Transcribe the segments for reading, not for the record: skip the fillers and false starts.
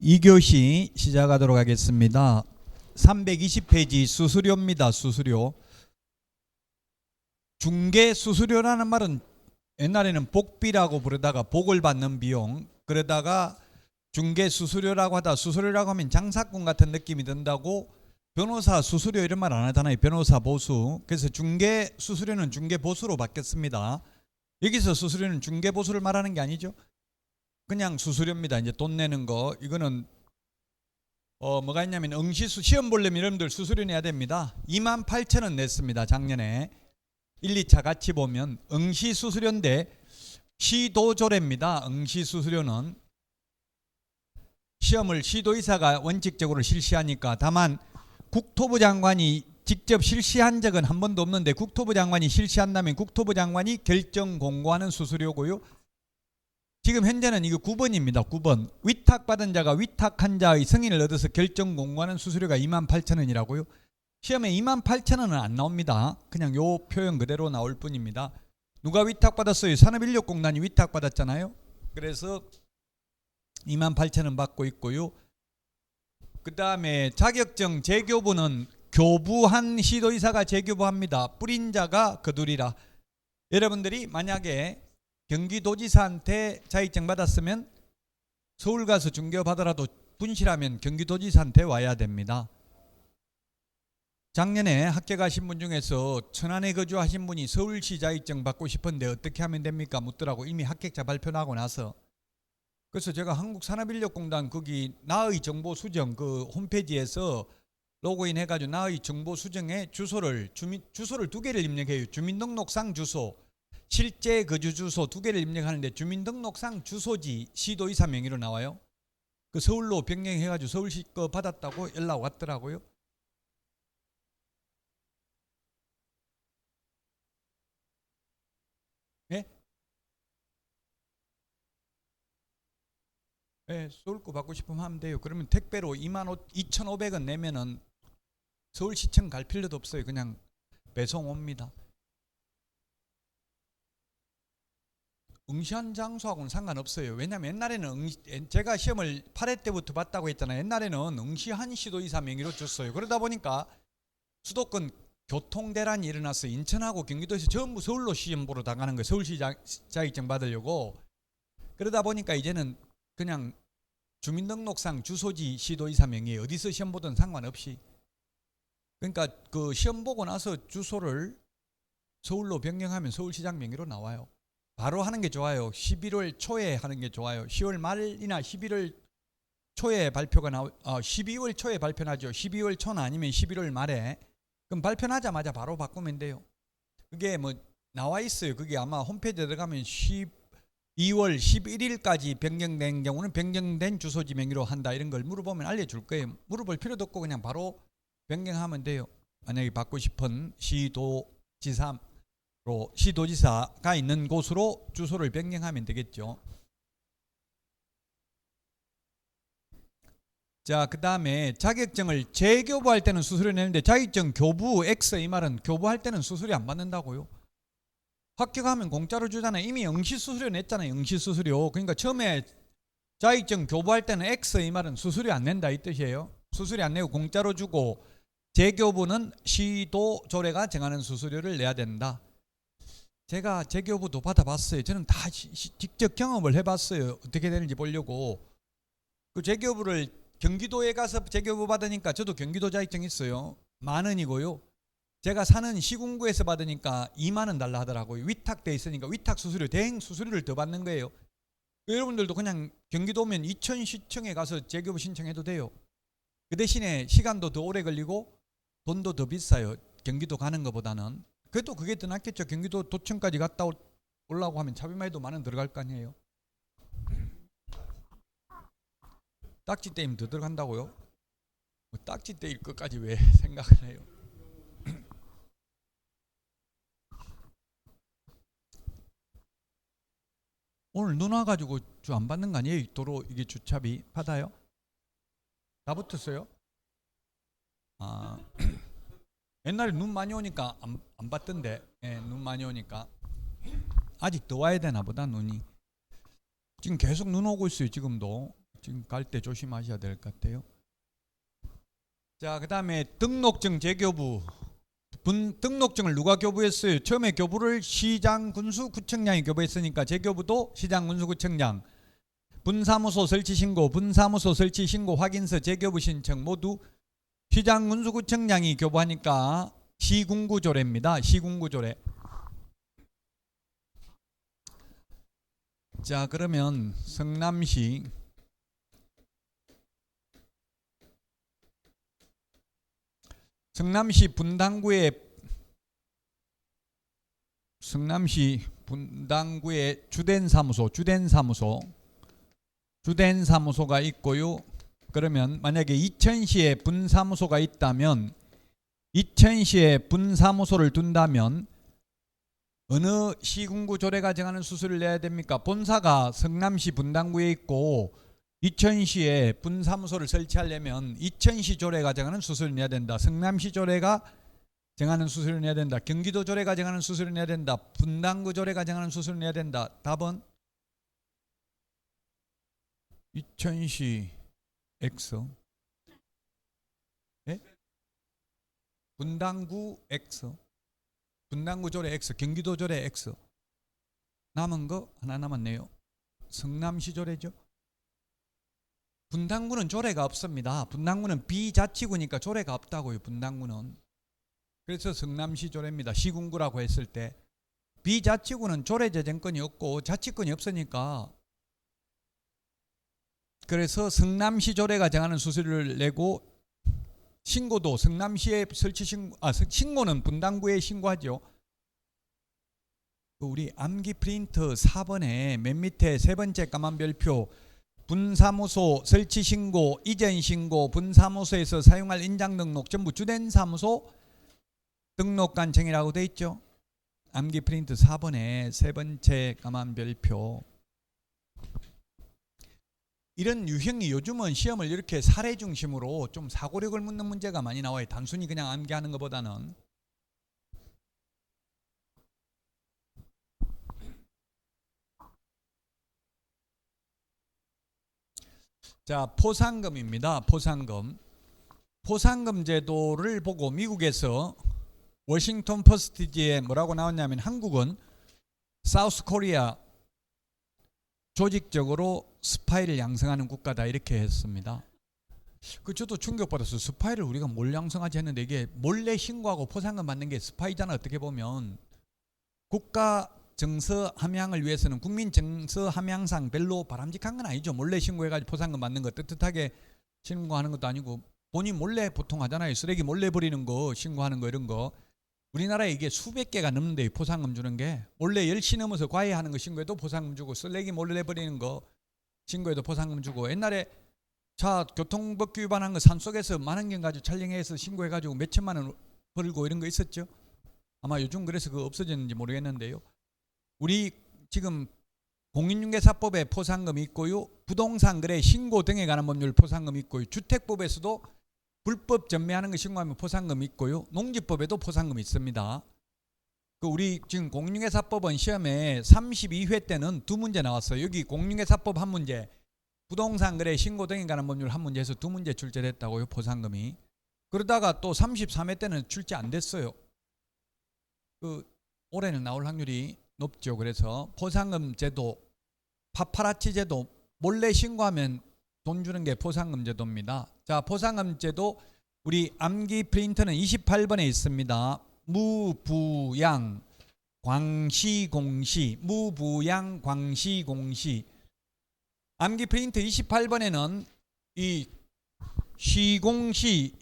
2교시 시작하도록 하겠습니다. 320페이지 수수료입니다. 수수료. 중개 수수료라는 말은 옛날에는 복비라고 부르다가 복을 받는 비용, 그러다가 중개 수수료라고 하다 수수료라고 하면 장사꾼 같은 느낌이 든다고 변호사 수수료 이런 말 안 하잖아요. 변호사 보수. 그래서 중개 수수료는 중개 보수로 바뀌었습니다. 여기서 수수료는 중개 보수를 말하는 게 아니죠. 그냥 수수료입니다. 이제 돈 내는 거. 이거는 뭐가 있냐면 응시수 시험 보려면 여러분들 수수료 내야 됩니다. 28,000원 냈습니다. 작년에 1, 2차 같이 보면 응시수수료인데 시도조례입니다. 응시수수료는 시험을 시도의사가 원칙적으로 실시하니까, 다만 국토부 장관이 직접 실시한 적은 한 번도 없는데 국토부 장관이 실시한다면 국토부 장관이 결정 공고하는 수수료고요. 지금 현재는 이거 9번입니다. 9번. 위탁받은 자가 위탁한 자의 승인을 얻어서 결정 공고하는 수수료가 28,000원이라고요. 시험에 28,000원은 안 나옵니다. 그냥 요 표현 그대로 나올 뿐입니다. 누가 위탁받았어요? 산업인력공단이 위탁받았잖아요. 그래서 28,000원 받고 있고요. 그 다음에 자격증 재교부는 교부한 시도의사가 재교부합니다. 뿌린 자가 거두리라. 여러분들이 만약에 경기도지사한테 자격증 받았으면 서울 가서 중개업 받으라도 분실하면 경기도지사한테 와야 됩니다. 작년에 학교 가신 분 중에서 천안에 거주하신 분이 서울시 자격증 받고 싶은데 어떻게 하면 됩니까? 묻더라고. 이미 합격자 발표 나고 나서. 그래서 제가 한국산업인력공단 거기 나의 정보수정 그 홈페이지에서 로그인 해가지고 나의 정보수정에 주소를 2개를 입력해요. 주민등록상 주소, 실제 거주 주소 2개를 입력하는데 주민등록상 주소지 시도의사 명의로 나와요. 그 서울로 변경해가지고 서울시 거 받았다고 연락 왔더라고요. 예? 예, 서울 거 받고 싶으면 하면 돼요. 그러면 택배로 22,500원 내면은 서울시청 갈 필요도 없어요. 그냥 배송 옵니다. 응시한 장소하고는 상관없어요. 왜냐하면 옛날에는 제가 시험을 8회 때부터 봤다고 했잖아요. 옛날에는 응시한 시도의사 명의로 줬어요. 그러다 보니까 수도권 교통대란이 일어났어요. 인천하고 경기도에서 전부 서울로 시험 보러 나가는 거예요. 서울시 자격증 받으려고. 그러다 보니까 이제는 그냥 주민등록상 주소지 시도의사 명의에 어디서 시험 보든 상관없이. 그러니까 그 시험 보고 나서 주소를 서울로 변경하면 서울시장 명의로 나와요. 바로 하는 게 좋아요. 11월 초에 하는 게 좋아요. 10월 말이나 11월 초에 발표가 12월 초에 발표나죠. 12월 초나 아니면 11월 말에. 그럼 발표나자마자 바로 바꾸면 돼요. 그게 뭐 나와 있어요. 그게 아마 홈페이지에 들어가면 2월 11일까지 변경된 경우는 변경된 주소지 명의로 한다, 이런 걸 물어보면 알려줄 거예요. 물어볼 필요도 없고 그냥 바로 변경하면 돼요. 만약에 받고 싶은 시도지사가 있는 곳으로 주소를 변경하면 되겠죠. 자, 그 다음에 자격증을 재교부할 때는 수수료 내는데 자격증 교부 X, 이 말은 교부할 때는 수수료 안 받는다고요. 합격하면 공짜로 주잖아요. 이미 응시수수료 냈잖아요. 응시수수료. 그러니까 처음에 자격증 교부할 때는 X, 이 말은 수수료 안 낸다 이 뜻이에요. 수수료 안 내고 공짜로 주고, 재교부는 시도조례가 정하는 수수료를 내야 된다. 제가 재교부도 받아봤어요. 저는 다 직접 경험을 해봤어요. 어떻게 되는지 보려고. 그 재교부를 경기도에 가서 재교부 받으니까, 저도 경기도 자격증 있어요. 10,000원이고요. 제가 사는 시군구에서 받으니까 20,000원 달라 하더라고요. 위탁돼 있으니까 위탁 수수료, 대행 수수료를 더 받는 거예요. 여러분들도 그냥 경기도 오면 이천시청에 가서 재교부 신청해도 돼요. 그 대신에 시간도 더 오래 걸리고 돈도 더 비싸요. 경기도 가는 것보다는. 그래도 그게 더 낫겠죠. 경기도 도청까지 갔다 오려고 하면 차비만 해도 10,000원 들어갈 거 아니에요. 딱지 떼면 더 들어간다고요? 뭐 딱지 떼일 것까지 왜 생각을 해요? 오늘 눈 와가지고 주 안 받는 거 아니에요? 도로 이게 주차비 받아요? 다 붙었어요? 아, 옛날에 눈 많이 오니까 안 받던데. 예, 눈 많이 오니까. 아직 더 와야 되나 보다, 눈이. 지금 계속 눈 오고 있어요. 지금도 지금 갈 때 조심하셔야 될 것 같아요. 자, 그 다음에 등록증 재교부. 등록증을 누가 교부했어요? 처음에 교부를 시장군수구청장이 교부했으니까 재교부도 시장군수구청장. 분사무소 설치신고, 분사무소 설치신고 확인서 재교부 신청 모두 시장군수구청장이 교부하니까 시군구조례입니다. 시군구조례. 자, 그러면 성남시 분당구에 주된 사무소가 있고요. 그러면 만약에 이천시에 분사무소가 있다면 이천시에 분사무소를 둔다면 어느 시군구 조례가 정하는 수수료를 내야 됩니까? 본사가 성남시 분당구에 있고 이천시에 분사무소를 설치하려면 이천시 조례가 정하는 수수료를 내야 된다. 성남시 조례가 정하는 수수료를 내야 된다. 경기도 조례가 정하는 수수료를 내야 된다. 분당구 조례가 정하는 수수료를 내야 된다. 답은 이천시 X, 네? 분당구 X, 분당구 조례 X, 경기도 조례 X. 남은 거 하나 남았네요. 성남시 조례죠. 분당구는 조례가 없습니다. 분당구는 비자치구니까 조례가 없다고요. 분당구는. 그래서 성남시 조례입니다. 시군구라고 했을 때 비자치구는 조례 제정권이 없고 자치권이 없으니까, 그래서 성남시 조례가 정하는 수수료를 내고 신고도 성남시에 신고는 분당구에 신고하죠. 우리 암기 프린터 4번에 맨 밑에 세 번째 까만 별표 분사무소 설치 신고, 이전 신고, 분사무소에서 사용할 인장 등록 전부 주된 사무소 등록관청이라고 돼 있죠. 암기 프린트 4번에 세 번째 까만 별표. 이런 유형이 요즘은 시험을 이렇게 사례 중심으로 좀 사고력을 묻는 문제가 많이 나와요. 단순히 그냥 암기하는 것보다는. 자, 포상금입니다. 포상금 제도를 보고 미국에서 워싱턴 포스트지에 뭐라고 나왔냐면 한국은 사우스 코리아 조직적으로 스파이를 양성하는 국가다 이렇게 했습니다. 저도 충격받았어요. 스파이를 우리가 뭘 양성하지 했는데 이게 몰래 신고하고 포상금 받는 게 스파이잖아. 어떻게 보면 국가 정서 함양을 위해서는 국민 정서 함양상 별로 바람직한 건 아니죠. 몰래 신고해가지고 포상금 받는 거 떳떳하게 신고하는 것도 아니고 본인 몰래 보통 하잖아요. 쓰레기 몰래 버리는 거 신고하는 거 이런 거. 우리나라에 이게 수백 개가 넘는데 포상금 주는 게 몰래 10시 넘어서 과외하는 거 신고해도 포상금 주고 쓰레기 몰래 버리는 거 신고해도 포상금 주고 옛날에 차 교통법규 위반한 거 산속에서 만원경 가지고 촬영해서 신고해가지고 몇 천만 원 벌고 이런 거 있었죠. 아마 요즘 그래서 그거 없어졌는지 모르겠는데요. 우리 지금 공인중개사법에 포상금이 있고요. 부동산 거래 신고 등에 관한 법률 포상금이 있고요. 주택법에서도 불법 전매하는 거 신고하면 포상금이 있고요. 농지법에도 포상금이 있습니다. 우리 지금 공인중개사법은 시험에 32회 때는 2문제 나왔어요. 여기 공인중개사법 1문제, 부동산 거래 신고 등에 관한 법률 1문제에서 2문제 출제됐다고요. 포상금이. 그러다가 또 33회 때는 출제 안 됐어요. 올해는 나올 확률이 높죠. 그래서 포상금 제도, 파파라치 제도, 몰래 신고하면 돈 주는 게 포상금 제도입니다. 자, 포상금 제도 우리 암기 프린터는 28번에 있습니다. 무부양 광시공시, 무부양 광시공시. 암기 프린터 28번에는 이 시공시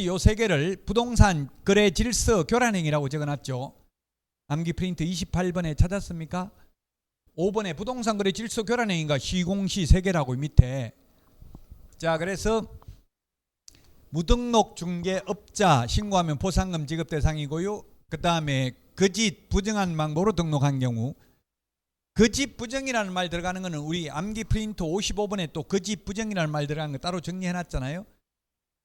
요 세 개를 부동산 거래 질서 교란행위라고 적어놨죠. 암기 프린트 28번에 찾았습니까? 5번에 부동산 거래 질서 교란행위가 시공시 세 개라고 밑에. 자, 그래서 무등록 중개업자 신고하면 포상금 지급 대상이고요. 그 다음에 거짓 부정한 방법으로 등록한 경우, 거짓 부정이라는 말 들어가는 거는 우리 암기 프린트 55번에 또 거짓 부정이라는 말 들어가는 거 따로 정리해놨잖아요.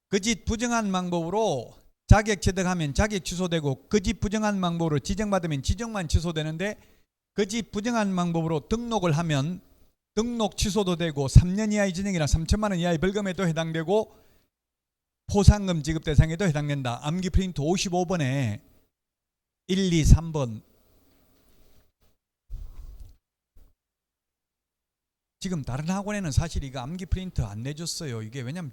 거짓 부정한 방법으로 자격 취득하면 자격 취소되고 거짓 부정한 방법으로 지정받으면 지정만 취소되는데 거짓 부정한 방법으로 등록을 하면 등록 취소도 되고 3년 이하의 징역이나 3천만 원 이하의 벌금에도 해당되고 포상금 지급 대상에도 해당된다. 암기 프린트 55번에 1, 2, 3번. 지금 다른 학원에는 사실 이거 암기 프린트 안 내줬어요. 이게 왜냐면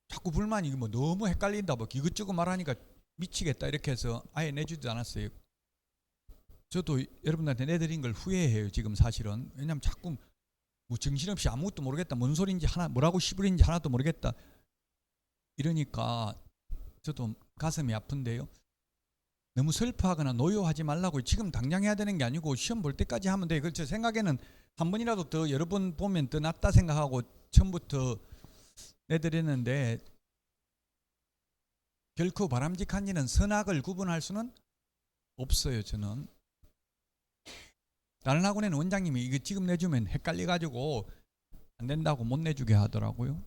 자꾸 불만이 뭐 너무 헷갈린다, 뭐 이것저것 말하니까 미치겠다 이렇게 해서 아예 내주지도 않았어요. 저도 여러분들한테 내드린 걸 후회해요 지금 사실은. 왜냐면 자꾸 뭐 정신없이 아무것도 모르겠다, 뭔 소리인지 하나, 뭐라고 시부린지 하나도 모르겠다 이러니까 저도 가슴이 아픈데요. 너무 슬퍼하거나 노여하지 말라고. 지금 당장 해야 되는 게 아니고 시험 볼 때까지 하면 돼요. 제 생각에는 한 번이라도 더 여러 번 보면 더 낫다 생각하고 처음부터 내드렸는데, 결코 바람직한 일은 선악을 구분할 수는 없어요. 저는 다른 학원에는 원장님이 이거 지금 내주면 헷갈려가지고 안 된다고 못 내주게 하더라고요.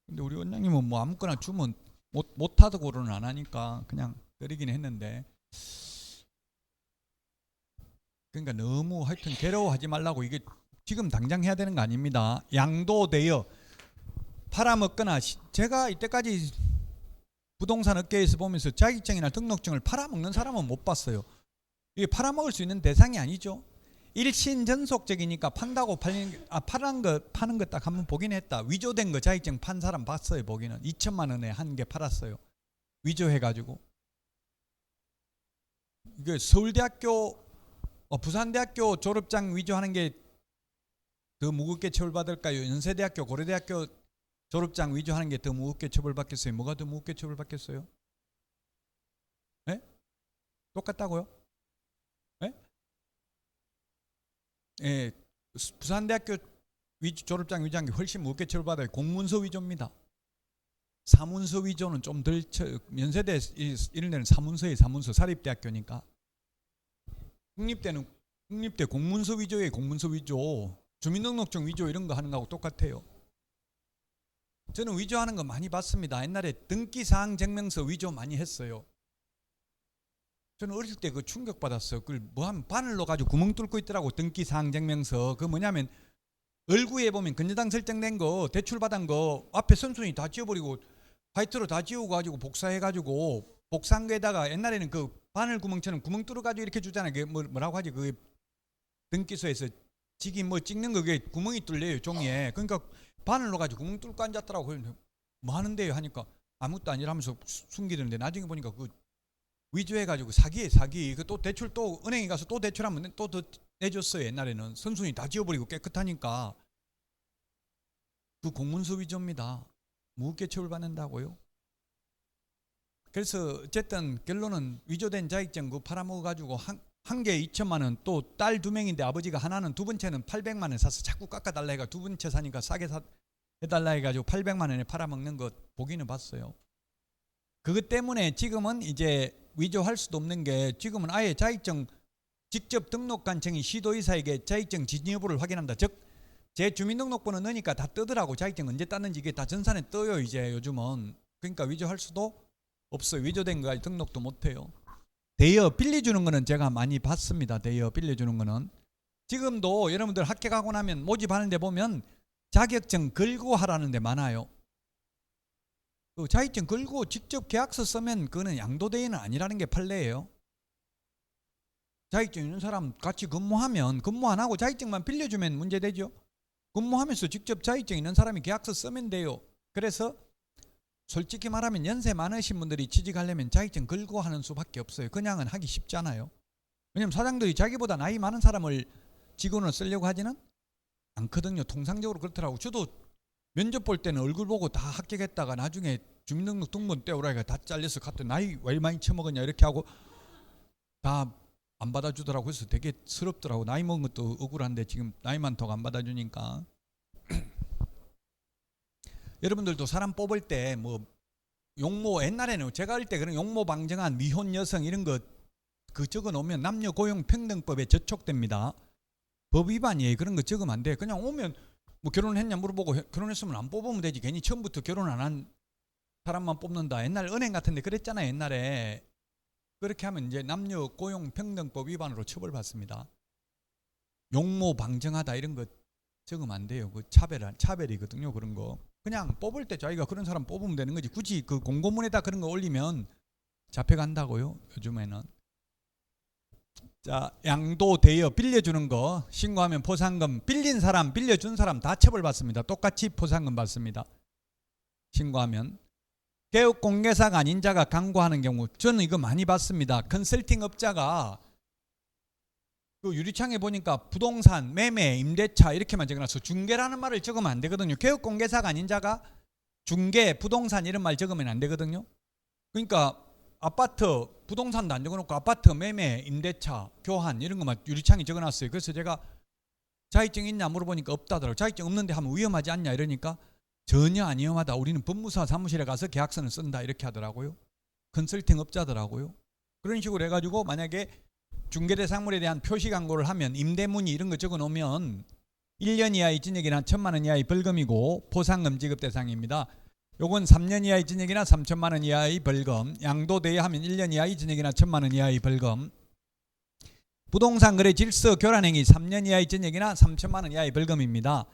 근데 우리 원장님은 뭐 아무거나 주면 못하다고는 안 하니까 그냥 때리긴 했는데, 그러니까 너무 하여튼 괴로워하지 말라고. 이게 지금 당장 해야 되는 거 아닙니다. 양도되어 팔아먹거나, 제가 이때까지 부동산 업계에서 보면서 자격증이나 등록증을 팔아먹는 사람은 못 봤어요. 이게 팔아먹을 수 있는 대상이 아니죠. 일신전속적이니까 판다고 파는 거 딱 한번 보긴 했다. 위조된 거 자격증 판 사람 봤어요. 보기는 2천만 원에 한 개 팔았어요. 위조해가지고. 이게 서울대학교, 부산대학교 졸업장 위조하는 게 더 무겁게 처벌받을까요? 연세대학교, 고려대학교 졸업장 위조하는 게 더 무겁게 처벌받겠어요? 뭐가 더 무겁게 처벌받겠어요? 네? 똑같다고요? 네? 예, 부산대학교 졸업장 위조한 게 훨씬 무겁게 처벌받아요. 공문서 위조입니다. 사문서 위조는 좀 덜 연세대 이런 데는 사문서에 사문서, 사립대학교니까. 국립대 공문서 위조에 공문서 위조, 주민등록증 위조 이런 거 하는 거하고 똑같아요. 저는 위조하는 거 많이 봤습니다. 옛날에 등기사항 증명서 위조 많이 했어요. 저는 어릴 때 그 충격 받았어요. 그걸 뭐 하면 바늘로 가지고 구멍 뚫고 있더라고. 등기사항 증명서. 그 뭐냐면 얼굴에 보면 근저당 설정된 거, 대출 받은 거 앞에 선순위 다 지워버리고 화이트로 다 지우고 복사해가지고 복사한 거에다가, 옛날에는 그 바늘 구멍처럼 구멍 뚫어가지고 이렇게 주잖아요. 그게 뭐라고 하지? 그 등기소에서 직이 뭐 찍는 거, 그게 구멍이 뚫려요 종이에. 그러니까 바늘로 가지고 구멍 뚫고 앉았더라고. 뭐 하는데요 하니까 아무것도 아니라면서 숨기던데, 나중에 보니까 그 위조해가지고 사기. 그 또 대출, 또 은행에 가서 또 대출하면 또 더 내줬어요. 옛날에는 선순위 다 지워버리고 깨끗하니까. 그 공문서 위조입니다. 무겁게 처벌받는다고요. 그래서 어쨌든 결론은 위조된 자격증 그 팔아먹어가지고 한 개에 2천만 원, 또 딸 2명인데 아버지가 하나는, 두 번째는 800만 원 사서 자꾸 깎아달라 해가, 두 번째 사니까 싸게 해달라 해가지고 800만 원에 팔아먹는 것 보기는 봤어요. 그것 때문에 지금은 이제 위조할 수도 없는 게, 지금은 아예 자격증 직접 등록관청이 시도의사에게 자격증 지진 여부를 확인한다. 즉 제 주민등록번호 넣으니까 다 뜨더라고. 자격증 언제 땄는지 이게 다 전산에 떠요 이제 요즘은. 그러니까 위조할 수도 없어요. 위조된 거 등록도 못해요. 대여 빌려주는 거는 제가 많이 봤습니다. 대여 빌려주는 거는 지금도 여러분들 합격하고 나면 모집하는 데 보면 자격증 걸고 하라는 데 많아요. 그 자격증 걸고 직접 계약서 쓰면 그거는 양도대여는 아니라는 게 판례예요. 자격증 있는 사람 같이 근무하면, 근무 안 하고 자격증만 빌려주면 문제되죠. 근무하면서 직접 자격증 있는 사람이 계약서 쓰면 돼요. 그래서 솔직히 말하면 연세 많으신 분들이 취직하려면 자격증 걸고 하는 수밖에 없어요. 그냥은 하기 쉽잖아요. 왜냐면 사장들이 자기보다 나이 많은 사람을 직원으로 쓰려고 하지는 않거든요. 통상적으로 그렇더라고. 저도 면접 볼 때는 얼굴 보고 다 합격했다가 나중에 주민등록 등본 떼오라니까 다 잘려서 갔더니 나이 왜 많이 처먹었냐 이렇게 하고 다 안 받아주더라고. 그래서 되게 서럽더라고. 나이 먹은 것도 억울한데 지금 나이 많다고 안 받아주니까. 여러분들도 사람 뽑을 때 뭐 용모, 옛날에는 제가 할 때 그런 용모 방정한 미혼 여성 이런 거 그 적어 놓으면 남녀 고용 평등법에 저촉됩니다. 법 위반이에요. 그런 거 적으면 안 돼. 그냥 오면 뭐 결혼했냐 물어보고 결혼했으면 안 뽑으면 되지. 괜히 처음부터 결혼 안 한 사람만 뽑는다. 옛날 은행 같은데 그랬잖아요. 옛날에. 그렇게 하면 이제 남녀 고용 평등법 위반으로 처벌받습니다. 용모 방정하다 이런 거 적으면 안 돼요. 그 차별이거든요. 그런 거. 그냥 뽑을 때 자기가 그런 사람 뽑으면 되는 거지. 굳이 그 공고문에다 그런 거 올리면 잡혀간다고요. 요즘에는. 자, 양도 대여 빌려주는 거 신고하면 포상금, 빌린 사람 빌려준 사람 다 처벌받습니다. 똑같이 포상금 받습니다. 신고하면. 개업공개사가 아닌 자가 강구하는 경우, 저는 이거 많이 봤습니다. 컨설팅 업자가 그 유리창에 보니까 부동산, 매매, 임대차 이렇게만 적어놨어. 중개라는 말을 적으면 안 되거든요. 개업공개사가 아닌 자가 중개, 부동산 이런 말 적으면 안 되거든요. 그러니까 아파트, 부동산도 안 적어놓고 아파트, 매매, 임대차, 교환 이런 거만 유리창에 적어놨어요. 그래서 제가 자격증 있냐 물어보니까 없다더라고요. 자격증 없는데 하면 위험하지 않냐 이러니까 전혀 안 위험하다. 우리는 법무사 사무실에 가서 계약서를 쓴다 이렇게 하더라고요. 컨설팅 업자더라고요. 그런 식으로 해가지고 만약에 중개대상물에 대한 표시 광고를 하면 임대문의 이런 거 적어놓으면 1년 이하의 징역이나 1,000만 원 이하의 벌금이고 포상금 지급 대상입니다. 요건 3년 이하의 징역이나 3천만 원 이하의 벌금, 양도 대여하면 1년 이하의 징역이나 1,000만 원 이하의 벌금, 부동산 거래 질서 교란 행위 3년 이하의 징역이나 3천만 원 이하의 벌금입니다.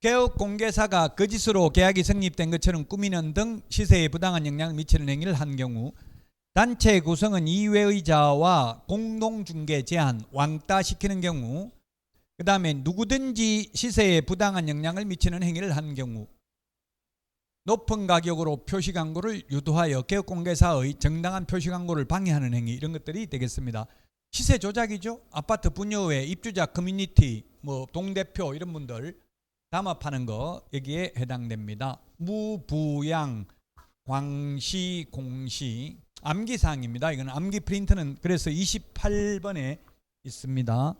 개업 공개사가 거짓으로 계약이 성립된 것처럼 꾸미는 등 시세에 부당한 영향을 미치는 행위를 한 경우, 단체 구성은 이외의자와 공동중개 제한, 왕따시키는 경우, 그 다음에 누구든지 시세에 부당한 영향을 미치는 행위를 한 경우, 높은 가격으로 표시광고를 유도하여 개업공개사의 정당한 표시광고를 방해하는 행위, 이런 것들이 되겠습니다. 시세 조작이죠. 아파트 분여회, 입주자 커뮤니티, 뭐 동대표 이런 분들 담합하는 거 여기에 해당됩니다. 무부양, 광시, 공시, 암기사항입니다. 이건 암기 프린트는 그래서 28번에 있습니다.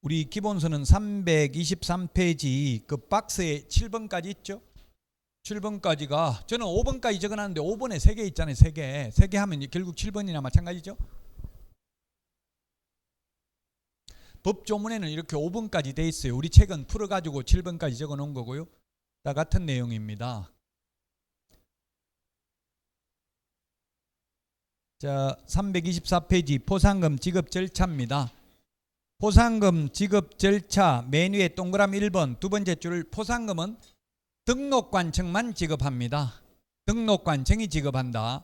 우리 기본서는 323페이지 그 박스에 7번까지 있죠. 7번까지가 저는 5번까지 적어놨는데 5번에 3개 있잖아요. 3개 하면 결국 7번이나 마찬가지죠. 법조문에는 이렇게 5번까지 돼 있어요. 우리 책은 풀어가지고 7번까지 적어놓은 거고요. 다 같은 내용입니다. 자, 324페이지 포상금 지급 절차입니다. 포상금 지급 절차 맨 위에 동그라미 1번 두 번째 줄, 포상금은 등록관청만 지급합니다. 등록관청이 지급한다.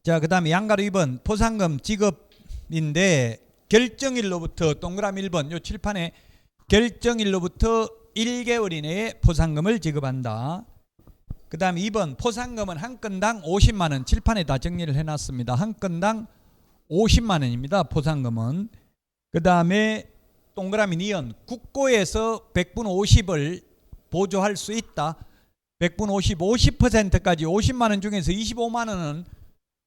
자, 그 다음에 양가로 2번 포상금 지급인데 결정일로부터 동그라미 1번 요 칠판에 결정일로부터 1개월 이내에 포상금을 지급한다. 그 다음에 2번 포상금은 한 건당 50만 원, 칠판에 다 정리를 해놨습니다. 한 건당 50만 원입니다. 포상금은. 그 다음에 동그라미 니은 국고에서 100분 50을 보조할 수 있다. 100분 50, 50%까지 50만 원 중에서 25만 원은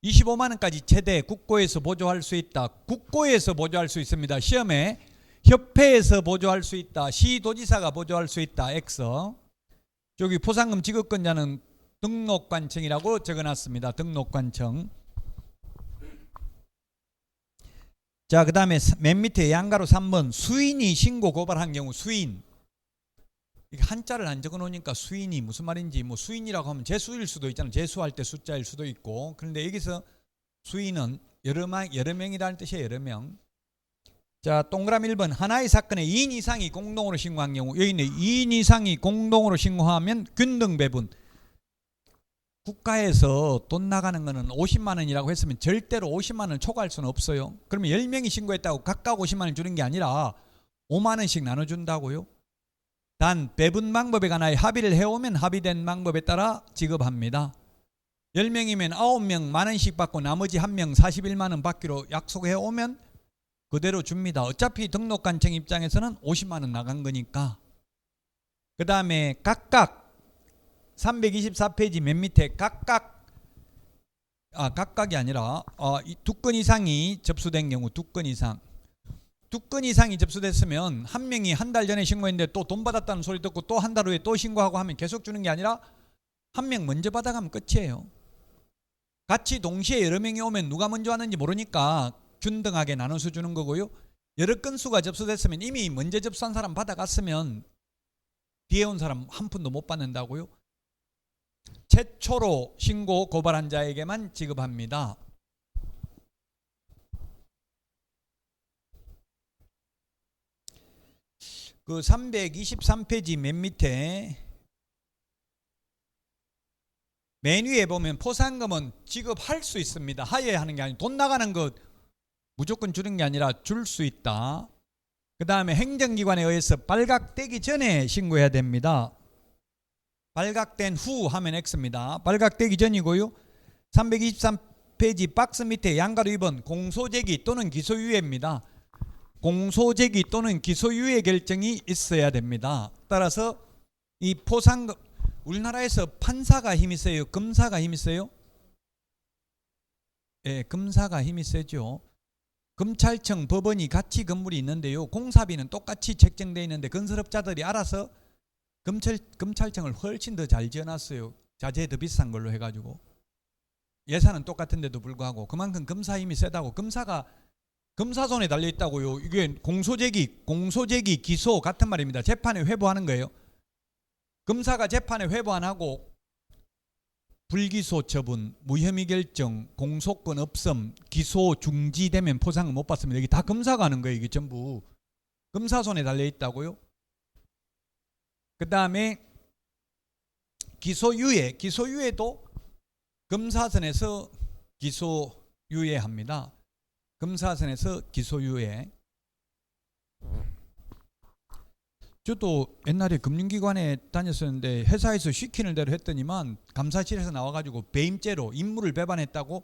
25만 원까지 최대 국고에서 보조할 수 있다. 국고에서 보조할 수 있습니다. 시험에 협회에서 보조할 수 있다. 시도지사가 보조할 수 있다. X. 저기 포상금 지급권자는 등록관청이라고 적어놨습니다. 등록관청. 자, 그 다음에 맨 밑에 양가로 3번 수인이 신고 고발한 경우, 수인. 이게 한자를 안 적어 놓으니까 수인이 무슨 말인지, 뭐 수인이라고 하면 재수일 수도 있잖아요. 재수할 때 숫자일 수도 있고. 그런데 여기서 수인은 여러 명이라는 뜻이에요. 여러 명. 자, 동그라미 1번 하나의 사건에 2인 이상이 공동으로 신고한 경우, 여기 있네. 2인 이상이 공동으로 신고하면 균등 배분. 국가에서 돈 나가는 거는 50만 원이라고 했으면 절대로 50만 원을 초과할 수는 없어요. 그러면 10명이 신고했다고 각각 50만 원 주는 게 아니라 5만 원씩 나눠준다고요. 단 배분 방법에 관하여 합의를 해오면 합의된 방법에 따라 지급합니다. 10명이면 9명 만 원씩 받고 나머지 1명 41만 원 받기로 약속해오면 그대로 줍니다. 어차피 등록관청 입장에서는 50만 원 나간 거니까. 그 다음에 각각 324페이지 맨 밑에 각각이 아니라 두 건 이상이 접수된 경우, 두 건 이상. 두 건 이상이 접수됐으면 한 명이 한 달 전에 신고했는데 또 돈 받았다는 소리 듣고 또 한 달 후에 또 신고하고 하면 계속 주는 게 아니라 한 명 먼저 받아가면 끝이에요. 같이 동시에 여러 명이 오면 누가 먼저 왔는지 모르니까 균등하게 나눠서 주는 거고요. 여러 건수가 접수됐으면 이미 먼저 접수한 사람 받아갔으면 뒤에 온 사람 한 푼도 못 받는다고요. 최초로 신고 고발한 자에게만 지급합니다. 그 323페이지 맨 밑에 맨 위에 보면 포상금은 지급할 수 있습니다. 하여야 하는 게 아니고 돈 나가는 것 무조건 주는 게 아니라 줄 수 있다. 그 다음에 행정기관에 의해서 발각되기 전에 신고해야 됩니다. 발각된 후 하면 X입니다. 발각되기 전이고요. 323페이지 박스 밑에 양가로 2번 공소제기 또는 기소유예입니다. 공소제기 또는 기소유예 결정이 있어야 됩니다. 따라서 이 포상금, 우리나라에서 판사가 힘이 세요? 검사가 힘이 세요? 예, 검사가 힘이 세죠. 검찰청, 법원이 같이 건물이 있는데요. 공사비는 똑같이 책정되어 있는데 건설업자들이 알아서 검찰청을 훨씬 더 잘 지어놨어요. 자재 더 비싼 걸로 해가지고. 예산은 똑같은데도 불구하고 그만큼 검사 힘이 세다고. 검사 손에 달려있다고요. 이게 공소제기, 기소 같은 말입니다. 재판에 회부하는 거예요. 검사가 재판에 회부 안 하고 불기소 처분, 무혐의 결정, 공소권 없음, 기소 중지되면 포상금 못 받습니다. 이게 다 검사가 하는 거예요. 이게 전부 검사 손에 달려 있다고요. 그 다음에 기소유예도 검사선에서 기소유예합니다. 검사선에서 기소유예. 저도 옛날에 금융기관에 다녔었는데 회사에서 시키는 대로 했더니만 감사실에서 나와가지고 배임죄로 인물을 배반했다고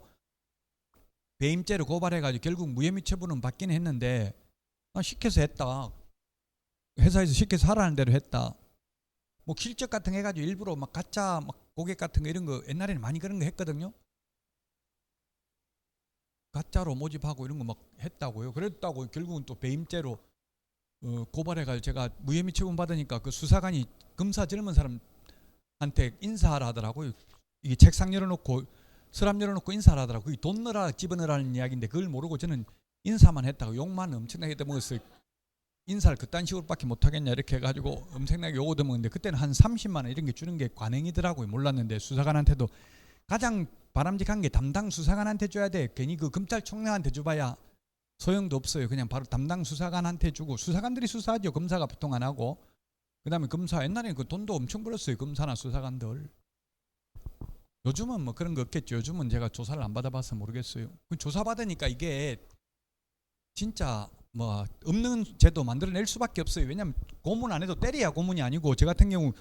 배임죄로 고발해가지고 결국 무혐의 처분은 받긴 했는데 시켜서 했다. 회사에서 시켜서 하라는 대로 했다. 뭐 실적 같은 거 해가지고 일부러 막 가짜 막 고객 같은 거 이런 거 옛날에는 많이 그런 거 했거든요. 가짜로 모집하고 이런 거 막 했다고요. 그랬다고 결국은 또 배임죄로 고발해가지고 제가 무혐의 처분 받으니까 그 수사관이 검사 젊은 사람한테 인사하라 하더라고요. 이게 책상 열어놓고 서랍 열어놓고 인사를 하더라고요. 그게 돈 넣어라 집어넣으라는 이야기인데 그걸 모르고 저는 인사만 했다고 욕만 엄청나게 떠먹었어요. 인사를 그딴 식으로밖에 못하겠냐 이렇게 해가지고 엄청나게 욕을 얻어먹는데 그때는 한 30만 원 이런 게 주는 게 관행이더라고요. 몰랐는데 수사관한테도 가장 바람직한 게 담당 수사관한테 줘야 돼. 괜히 그 검찰총장한테 줘봐야 소용도 없어요. 그냥 바로 담당 수사관한테 주고 수사관들이 수사하죠. 검사가 보통 안 하고. 그 다음에 검사 옛날에는 그 돈도 엄청 벌었어요. 검사나 수사관들. 요즘은 뭐 그런 거 없겠죠. 요즘은 제가 조사를 안 받아봐서 모르겠어요. 조사 받으니까 이게 진짜 뭐 없는 제도 만들어낼 수밖에 없어요. 왜냐하면 고문 안 해도 때려야 고문이 아니고 저 같은 경우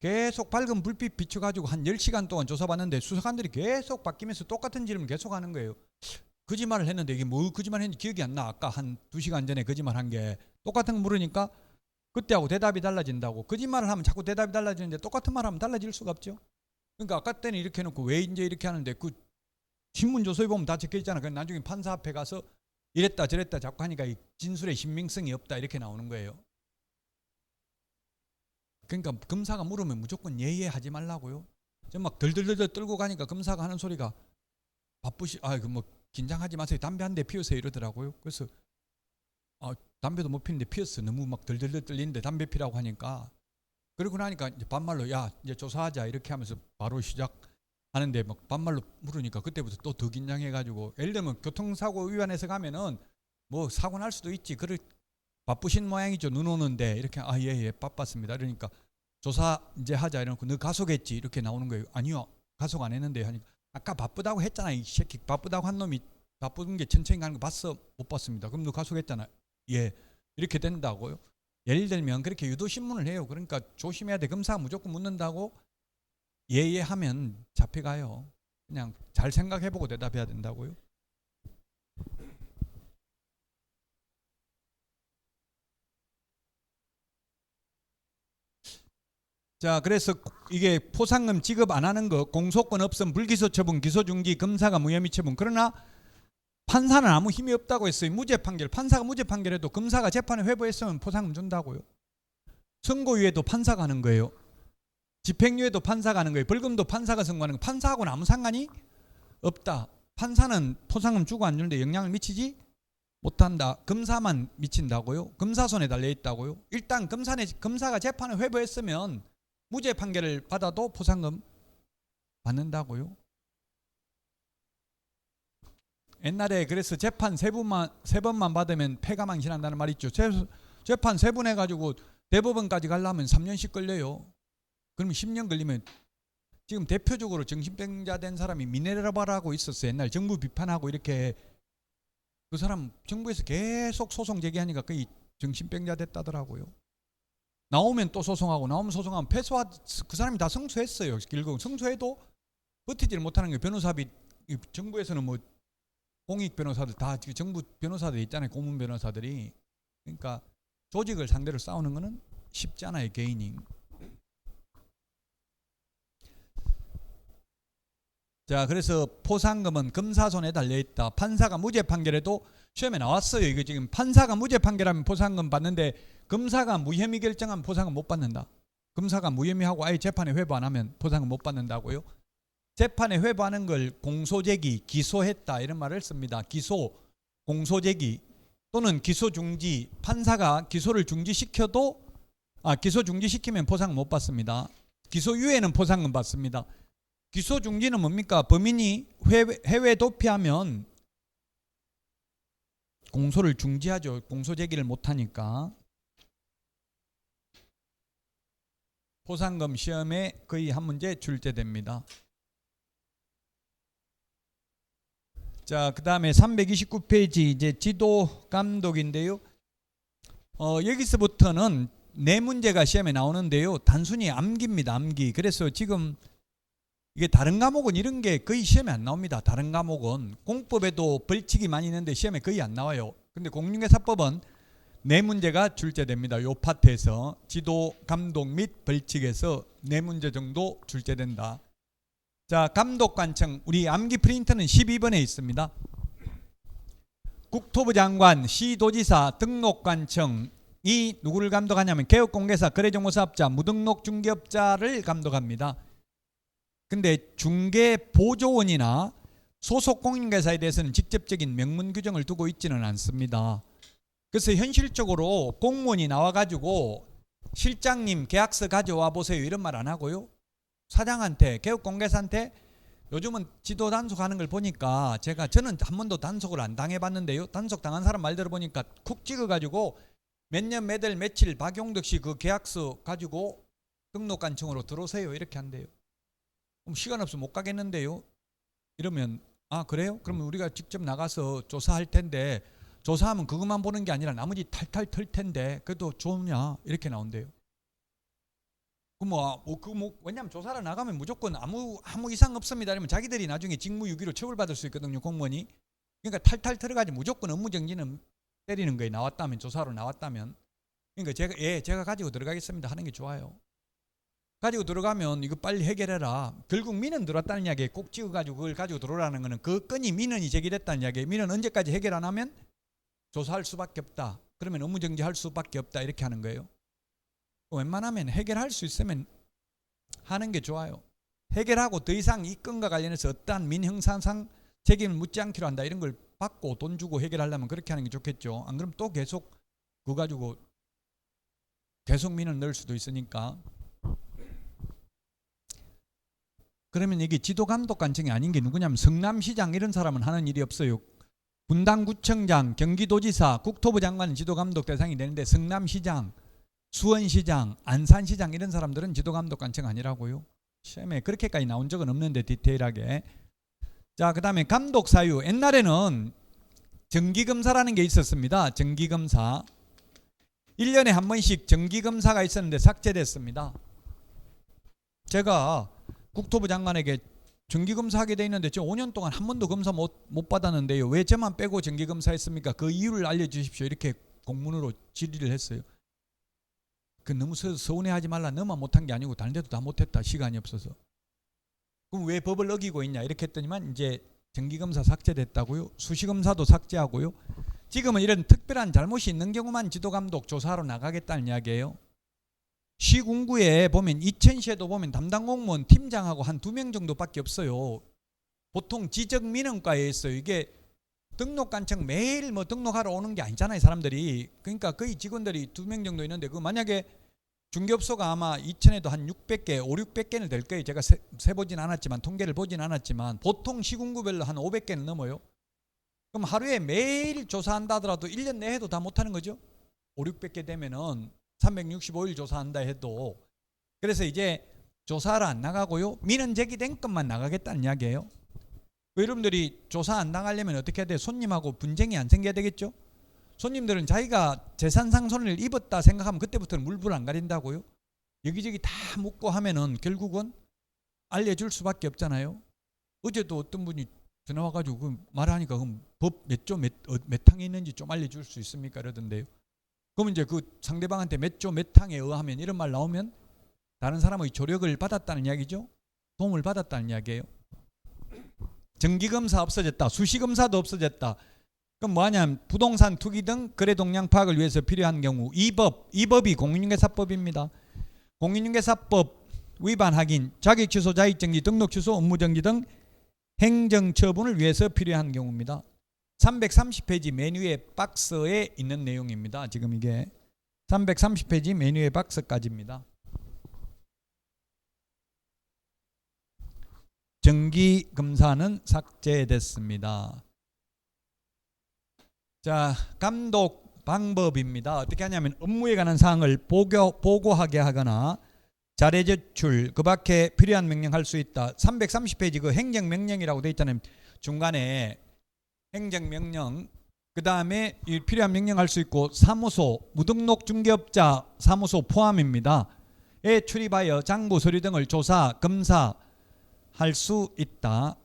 계속 밝은 불빛 비춰가지고 한 10시간 동안 조사받는데 수사관들이 계속 바뀌면서 똑같은 질문 계속 하는 거예요. 거짓말을 했는데 이게 뭐 거짓말 했는지 기억이 안 나. 아까 한 2시간 전에 거짓말 한 게 똑같은 거 물으니까 그때하고 대답이 달라진다고. 거짓말을 하면 자꾸 대답이 달라지는데 똑같은 말 하면 달라질 수가 없죠. 그러니까 아까 때는 이렇게 해놓고 왜 이제 이렇게 하는데 그 신문 조서에 보면 다 적혀 있잖아. 그럼 나중에 판사 앞에 가서 이랬다 저랬다 자꾸 하니까 이 진술의 신빙성이 없다 이렇게 나오는 거예요. 그러니까 검사가 물으면 무조건 예의하지 말라고요. 저 막 덜덜덜 떨고 가니까 검사가 하는 소리가 그 뭐 긴장하지 마세요. 담배 한 대 피우세요 이러더라고요. 그래서 담배도 못 피는데 피웠어. 너무 막 덜덜덜 떨리는데 담배 피라고 하니까. 그러고 나니까 이제 반말로 야 이제 조사하자 이렇게 하면서 바로 시작하는데 막 반말로 물으니까 그때부터 또 더 긴장해가지고 예를 들면 교통사고 위반해서 가면은 뭐 사고 날 수도 있지. 그래 바쁘신 모양이죠. 눈 오는데 이렇게 예 바빴습니다. 그러니까 조사 이제 하자 이러고 너 가속했지 이렇게 나오는 거예요. 아니요 가속 안 했는데 하니까 아까 바쁘다고 했잖아. 이 새끼 바쁘다고 한 놈이 바쁜 게 천천히 가는 거 봤어? 못 봤습니다. 그럼 너 가속했잖아. 예 이렇게 된다고요. 예를 들면 그렇게 유도신문을 해요. 그러니까 조심해야 돼. 검사가 무조건 묻는다고 예하면 잡혀가요. 그냥 잘 생각해보고 대답해야 된다고요. 자, 그래서 이게 포상금 지급 안 하는 거, 공소권 없음, 불기소 처분, 기소중지, 검사가 무혐의 처분. 그러나 판사는 아무 힘이 없다고 했어요. 무죄 판결. 판사가 무죄 판결해도 검사가 재판에 회부했으면 포상금 준다고요. 선고유예도 판사가 하는 거예요. 집행유예도 판사가 하는 거예요. 벌금도 판사가 선고하는 거예요. 판사하고는 아무 상관이 없다. 판사는 포상금 주고 안 주는데 영향을 미치지 못한다. 검사만 미친다고요. 검사 손에 달려 있다고요. 일단 검사가 재판에 회부했으면 무죄 판결을 받아도 포상금 받는다고요? 옛날에 그래서 재판 세 번만 받으면 폐가망신한다는 말이 있죠. 재판 세 번 해가지고 대법원까지 가려면 3년씩 걸려요. 그러면 10년 걸리면 지금 대표적으로 정신병자 된 사람이 미네르바라고 있었어요. 옛날 정부 비판하고 이렇게 그 사람 정부에서 계속 소송 제기하니까 거의 정신병자 됐다더라고요. 나오면 또 소송하고 나오면 소송하면 패소하 그 사람이 다 승소했어요. 결국 승소해도 버티지를 못하는 게 변호사비 정부에서는 뭐 공익 변호사들 다 정부 변호사들 있잖아요. 고문 변호사들이. 그러니까 조직을 상대로 싸우는 거는 쉽지 않아요. 개인이. 자, 그래서 포상금은 검사 손에 달려있다. 판사가 무죄 판결해도 시험에 나왔어요. 이거 지금 판사가 무죄 판결하면 포상금 받는데 검사가 무혐의 결정하면 포상금 못 받는다. 검사가 무혐의하고 아예 재판에 회부 안 하면 포상금 못 받는다고요. 재판에 회부하는 걸 공소제기, 기소했다 이런 말을 씁니다. 기소, 공소제기 또는 기소 중지. 판사가 기소를 중지시켜도 기소 중지시키면 포상금 못 받습니다. 기소 이후에는 포상금 받습니다. 기소 중지는 뭡니까? 범인이 해외 도피하면 공소를 중지하죠. 공소 제기를 못하니까. 포상금 시험에 거의 한 문제 출제됩니다. 자, 그 다음에 329페이지 이제 지도 감독인데요. 여기서부터는 네 문제가 시험에 나오는데요. 단순히 암기입니다. 암기. 그래서 지금 이게 다른 과목은 이런 게 거의 시험에 안 나옵니다. 다른 과목은 공법에도 벌칙이 많이 있는데 시험에 거의 안 나와요. 근데 공인중개사법은 네 문제가 출제됩니다. 요 파트에서 지도, 감독 및 벌칙에서 네 문제 정도 출제된다. 자, 감독관청 우리 암기 프린터는 12번에 있습니다. 국토부 장관, 시도지사, 등록관청이 누구를 감독하냐면 개업공개사, 거래정보사업자, 무등록 중개업자를 감독합니다. 근데 중개보조원이나 소속 공인중개사에 대해서는 직접적인 명문 규정을 두고 있지는 않습니다. 그래서 현실적으로 공무원이 나와가지고 실장님 계약서 가져와 보세요 이런 말 안 하고요. 사장한테, 개업공개사한테 요즘은 지도 단속하는 걸 보니까 저는 한 번도 단속을 안 당해봤는데요. 단속 당한 사람 말 들어보니까 쿡 찍어가지고 몇 년 몇 월 며칠 박용덕 씨 그 계약서 가지고 등록관청으로 들어오세요 이렇게 한대요. 그럼 시간 없으면 못 가겠는데요. 이러면 그래요? 그러면 우리가 직접 나가서 조사할 텐데 조사하면 그것만 보는 게 아니라 나머지 탈탈 털 텐데 그래도 좋냐 이렇게 나온대요. 왜냐면 조사를 나가면 무조건 아무 이상 없습니다. 이러면 자기들이 나중에 직무유기로 처벌받을 수 있거든요. 공무원이. 그러니까 탈탈 털어가지고 무조건 업무정지는 때리는 거예요. 나왔다면 조사로 나왔다면. 그러니까 제가 가지고 들어가겠습니다 하는 게 좋아요. 가지고 들어가면 이거 빨리 해결해라. 결국 민원 들어왔다는 이야기에 꼭 찍어가지고 그걸 가지고 들어오라는 거는 그 건이 민원이 제기됐다는 이야기예요. 민원 언제까지 해결 안 하면 조사할 수밖에 없다. 그러면 업무정지할 수밖에 없다. 이렇게 하는 거예요. 웬만하면 해결할 수 있으면 하는 게 좋아요. 해결하고 더 이상 이 건과 관련해서 어떠한 민형사상 책임을 묻지 않기로 한다. 이런 걸 받고 돈 주고 해결하려면 그렇게 하는 게 좋겠죠. 안 그러면 또 계속 그거 가지고 계속 민원 넣을 수도 있으니까. 그러면 이게 지도감독관청이 아닌 게 누구냐면 성남시장 이런 사람은 하는 일이 없어요. 분당구청장, 경기도지사, 국토부 장관은 지도감독 대상이 되는데 성남시장, 수원시장, 안산시장 이런 사람들은 지도감독관청 아니라고요. 시험에 그렇게까지 나온 적은 없는데 디테일하게. 자, 그 다음에 감독사유. 옛날에는 정기검사라는 게 있었습니다. 정기검사. 1년에 한 번씩 정기검사가 있었는데 삭제됐습니다. 제가 국토부 장관에게 정기검사하게 돼 있는데 저 5년 동안 한 번도 검사 못 받았는데요. 왜 저만 빼고 정기검사했습니까? 그 이유를 알려주십시오. 이렇게 공문으로 질의를 했어요. 그 너무 서운해하지 말라. 너만 못한 게 아니고 다른 데도 다 못했다. 시간이 없어서. 그럼 왜 법을 어기고 있냐 이렇게 했더니만 이제 정기검사 삭제됐다고요. 수시검사도 삭제하고요. 지금은 이런 특별한 잘못이 있는 경우만 지도감독 조사하러 나가겠다는 이야기예요. 시군구에 보면 이천시에도 보면 담당 공무원 팀장하고 한 2명 정도밖에 없어요. 보통 지적민원과에 있어요. 이게 등록관청 매일 등록하러 오는 게 아니잖아요. 사람들이. 그러니까 거의 직원들이 2명 정도 있는데 그 만약에 중개업소가 아마 2천에도 한 600개, 5, 600개는 될 거예요. 제가 세보진 않았지만, 통계를 보진 않았지만 보통 시군구별로 한 500개는 넘어요. 그럼 하루에 매일 조사한다 하더라도 1년 내에도 다 못하는 거죠. 5, 600개 되면은 365일 조사한다 해도. 그래서 이제 조사를 안 나가고요, 민원 제기된 것만 나가겠다는 이야기예요. 여러분들이 조사 안 당하려면 어떻게 해야 돼요? 손님하고 분쟁이 안 생겨야 되겠죠. 손님들은 자기가 재산상손을 입었다 생각하면 그때부터는 물불 안 가린다고요. 여기저기 다 묻고 하면은 결국은 알려줄 수밖에 없잖아요. 어제도 어떤 분이 전화 와가지고 그 말하니까 그럼 법 몇 조 몇 항에 있는지 좀 알려줄 수 있습니까? 그러던데요. 그러면 이제 그 상대방한테 몇 조 몇 항에 의하면 이런 말 나오면 다른 사람의 조력을 받았다는 이야기죠. 도움을 받았다는 이야기예요. 정기검사 없어졌다. 수시검사도 없어졌다. 그럼 뭐하냐면 부동산 투기 등 거래 동향 파악을 위해서 필요한 경우 이 법이 공인중개사법입니다. 공인중개사법 위반 확인, 자격 취소, 자격 정지, 등록 취소, 업무 정지 등 행정 처분을 위해서 필요한 경우입니다. 330페이지 메뉴의 박스에 있는 내용입니다. 지금 이게 330페이지 메뉴의 박스까지입니다. 정기검사는 삭제됐습니다. 자, 감독 방법입니다. 어떻게 하냐면 업무에 관한 사항을 보고하게 하거나 자료 제출, 그 밖에 필요한 명령할 수 있다. 330페이지 그 행정명령이라고 되어 있잖아요. 중간에 행정명령, 그 다음에 필요한 명령할 수 있고 사무소, 무등록 중개업자 사무소 포함입니다. 에 출입하여 장부 서류 등을 조사, 검사할 수 있다.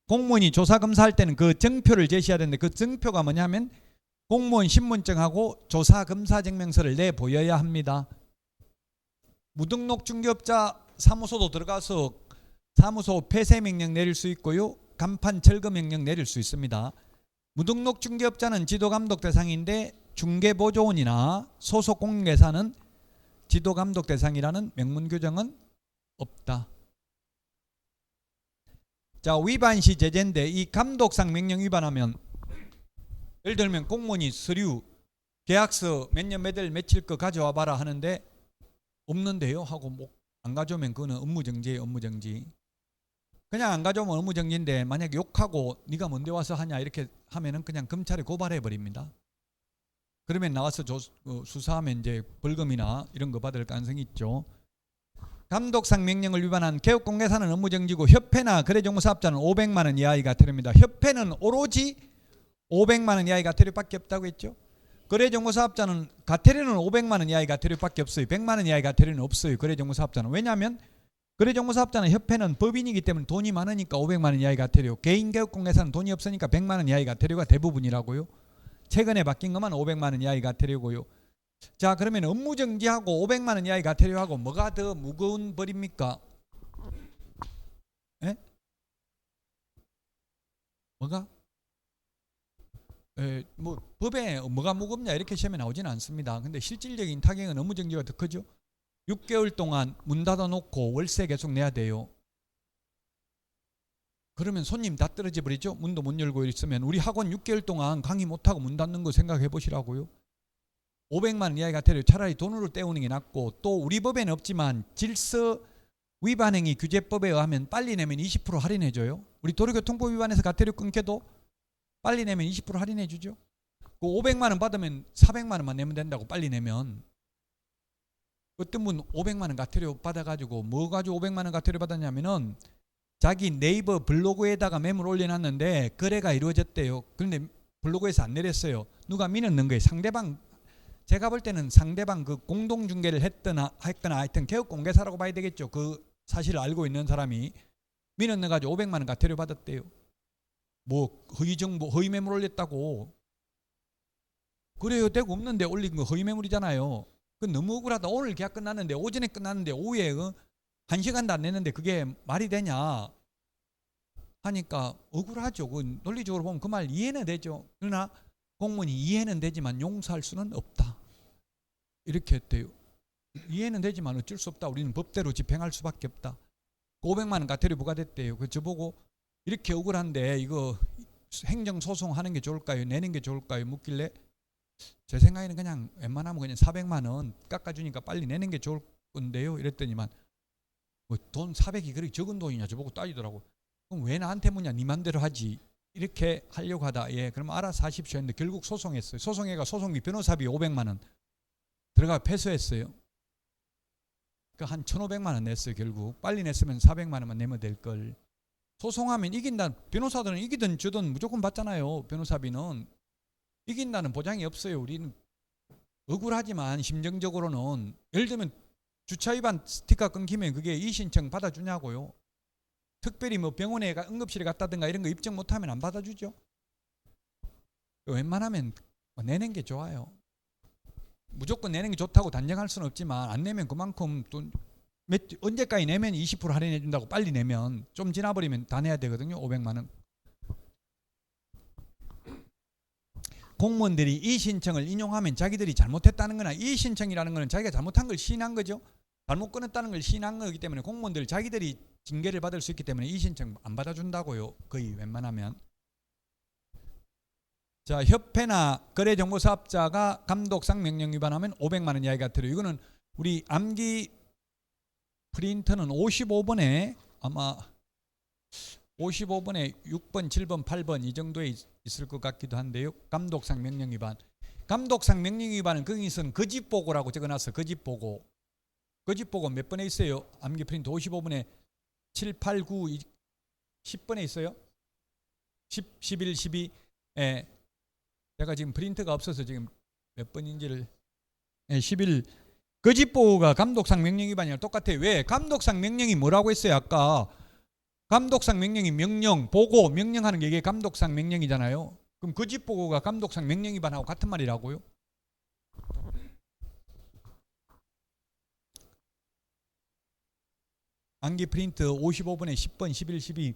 공무원이 조사 검사할 때는 그 정표를 제시해야 되는데 그 정표가 뭐냐면 공무원 신분증하고 조사 검사 증명서를 내보여야 합니다. 무등록 중개업자 사무소도 들어가서 사무소 폐쇄 명령 내릴 수 있고요, 간판 철거 명령 내릴 수 있습니다. 무등록 중개업자는 지도감독 대상인데 중개보조원이나 소속 공인중개사는 지도감독 대상이라는 명문 규정은 없다. 자, 위반 시 제재인데 이 감독상 명령 위반하면 예를 들면 공무원이 서류 계약서 몇 년 몇 월 며칠 거 가져와 봐라 하는데 없는데요 하고 뭐 안 가져오면 그거는 업무정지예요. 업무정지. 그냥 안 가져오면 업무정지인데 만약에 욕하고 네가 뭔데 와서 하냐 이렇게 하면은 그냥 검찰에 고발해 버립니다. 그러면 나와서 수사하면 이제 벌금이나 이런 거 받을 가능성이 있죠. 감독상 명령을 위반한 개업공개사는 업무정지고 협회나 거래정보사업자는 500만 원 이하의 과태료입니다. 협회는 오로지 500만 원 이하의 과태료밖에 없다고 했죠. 거래정보사업자는 과태료는 500만 원 이하의 과태료밖에 없어요. 100만 원 이하의 과태료는 없어요. 거래정보사업자는. 왜냐하면 거래정보사업자는 협회는 법인이기 때문에 돈이 많으니까 500만 원 이하의 과태료, 개인 개업공개사는 돈이 없으니까 100만 원 이하의 과태료가 대부분이라고요. 최근에 바뀐 것만 500만 원 이하의 과태료고요. 자, 그러면 업무정지하고 500만 원 이하의 과태료하고 뭐가 더 무거운 벌입니까? 에? 뭐가? 뭐 법에 뭐가 무겁냐 이렇게 시험에 나오지는 않습니다. 근데 실질적인 타격은 업무정지가 더 크죠. 6개월 동안 문 닫아놓고 월세 계속 내야 돼요. 그러면 손님 다 떨어져 버리죠. 문도 못 열고 있으면. 우리 학원 6개월 동안 강의 못하고 문 닫는 거 생각해 보시라고요. 500만 원 이하의 과태료 차라리 돈으로 때우는 게 낫고, 또 우리 법에는 없지만 질서 위반행위 규제법에 의하면 빨리 내면 20% 할인해 줘요. 우리 도로교통법 위반해서 과태료 끊겨도 빨리 내면 20% 할인해 주죠. 그 500만 원 받으면 400만 원만 내면 된다고, 빨리 내면. 어떤 분 500만 원 과태료 받아가지고 뭐 가지고 500만 원 과태료 받았냐면은 자기 네이버 블로그에다가 매물 올려놨는데 거래가 이루어졌대요. 그런데 블로그에서 안 내렸어요. 누가 민원 넣은 거예요. 상대방, 제가 볼 때는 상대방 그 공동중개를 했거나 하여튼 개업공개사라고 봐야 되겠죠. 그 사실을 알고 있는 사람이 민원 넣어가지고 500만 원 과태료 받았대요. 뭐 허위정보, 허위 매물 올렸다고. 그래요. 되고 없는데 올린 거 허위 매물이잖아요. 그 너무 억울하다. 오늘 계약 끝났는데, 오전에 끝났는데 오후에 1시간도 안 냈는데 그게 말이 되냐 하니까 억울하죠. 그 논리적으로 보면 그 말 이해는 되죠. 그러나 공무원이 이해는 되지만 용서할 수는 없다 이렇게 했대요. 이해는 되지만 어쩔 수 없다. 우리는 법대로 집행할 수밖에 없다. 500만 원 과태료 부과됐대요. 그 저보고 이렇게 억울한데 이거 행정소송하는 게 좋을까요? 내는 게 좋을까요? 묻길래 제 생각에는 그냥 웬만하면 그냥 400만 원 깎아주니까 빨리 내는 게 좋을 건데요. 이랬더니만 뭐 돈 400이 그렇게 적은 돈이냐 저보고 따지더라고. 그럼 왜 나한테 묻냐? 네 맘대로 하지. 이렇게 하려고 하다. 예, 그럼 알아서 하십시오 했는데 결국 소송했어요. 소송해가 소송비 변호사비 500만 원 들어가 패소했어요. 그러니까 한 1,500만 원 냈어요. 결국 빨리 냈으면 400만 원만 내면 될 걸. 소송하면 이긴다. 변호사들은 이기든 지든 무조건 받잖아요. 변호사비는 이긴다는 보장이 없어요. 우리는 억울하지만 심정적으로는 예를 들면 주차 위반 스티커 끊기면 그게 이의신청 받아주냐고요. 특별히 뭐 병원에 응급실에 갔다든가 이런 거 입증 못하면 안 받아주죠. 웬만하면 내는 게 좋아요. 무조건 내는 게 좋다고 단정할 수는 없지만 안 내면 그만큼 돈 언제까지 내면 20% 할인해 준다고 빨리 내면 좀 지나버리면 다 내야 되거든요. 500만 원. 공무원들이 이 신청을 인용하면 자기들이 잘못했다는 거나 이 신청이라는 거는 자기가 잘못한 걸 시인한 거죠. 잘못 끊었다는 걸 시인한 거기 때문에 공무원들 자기들이 징계를 받을 수 있기 때문에 이 신청 안 받아준다고요. 거의 웬만하면. 자, 협회나 거래정보사업자가 감독상 명령 위반하면 500만 원 이하가 들어요. 이거는 우리 암기 프린터는 55번에 아마 55번에 6번, 7번, 8번 이 정도에 있을 것 같기도 한데요. 감독상 명령 위반. 감독상 명령 위반은 거기서는 거짓보고라고 적어놨어. 거짓보고. 거짓보고 몇 번에 있어요? 암기 프린터 55번에 7, 8, 9, 10번에 있어요. 10, 11, 12. 예. 제가 지금 프린터가 없어서 지금 몇 번인지를 11. 거짓보고가 감독상 명령 위반이랑 똑같아요. 왜? 감독상 명령이 뭐라고 했어요? 아까 감독상 명령이 명령, 보고, 명령하는 게 이게 감독상 명령이잖아요. 그럼 거짓보고가 감독상 명령 위반하고 같은 말이라고요? 암기 프린트 55번에 10번, 11, 12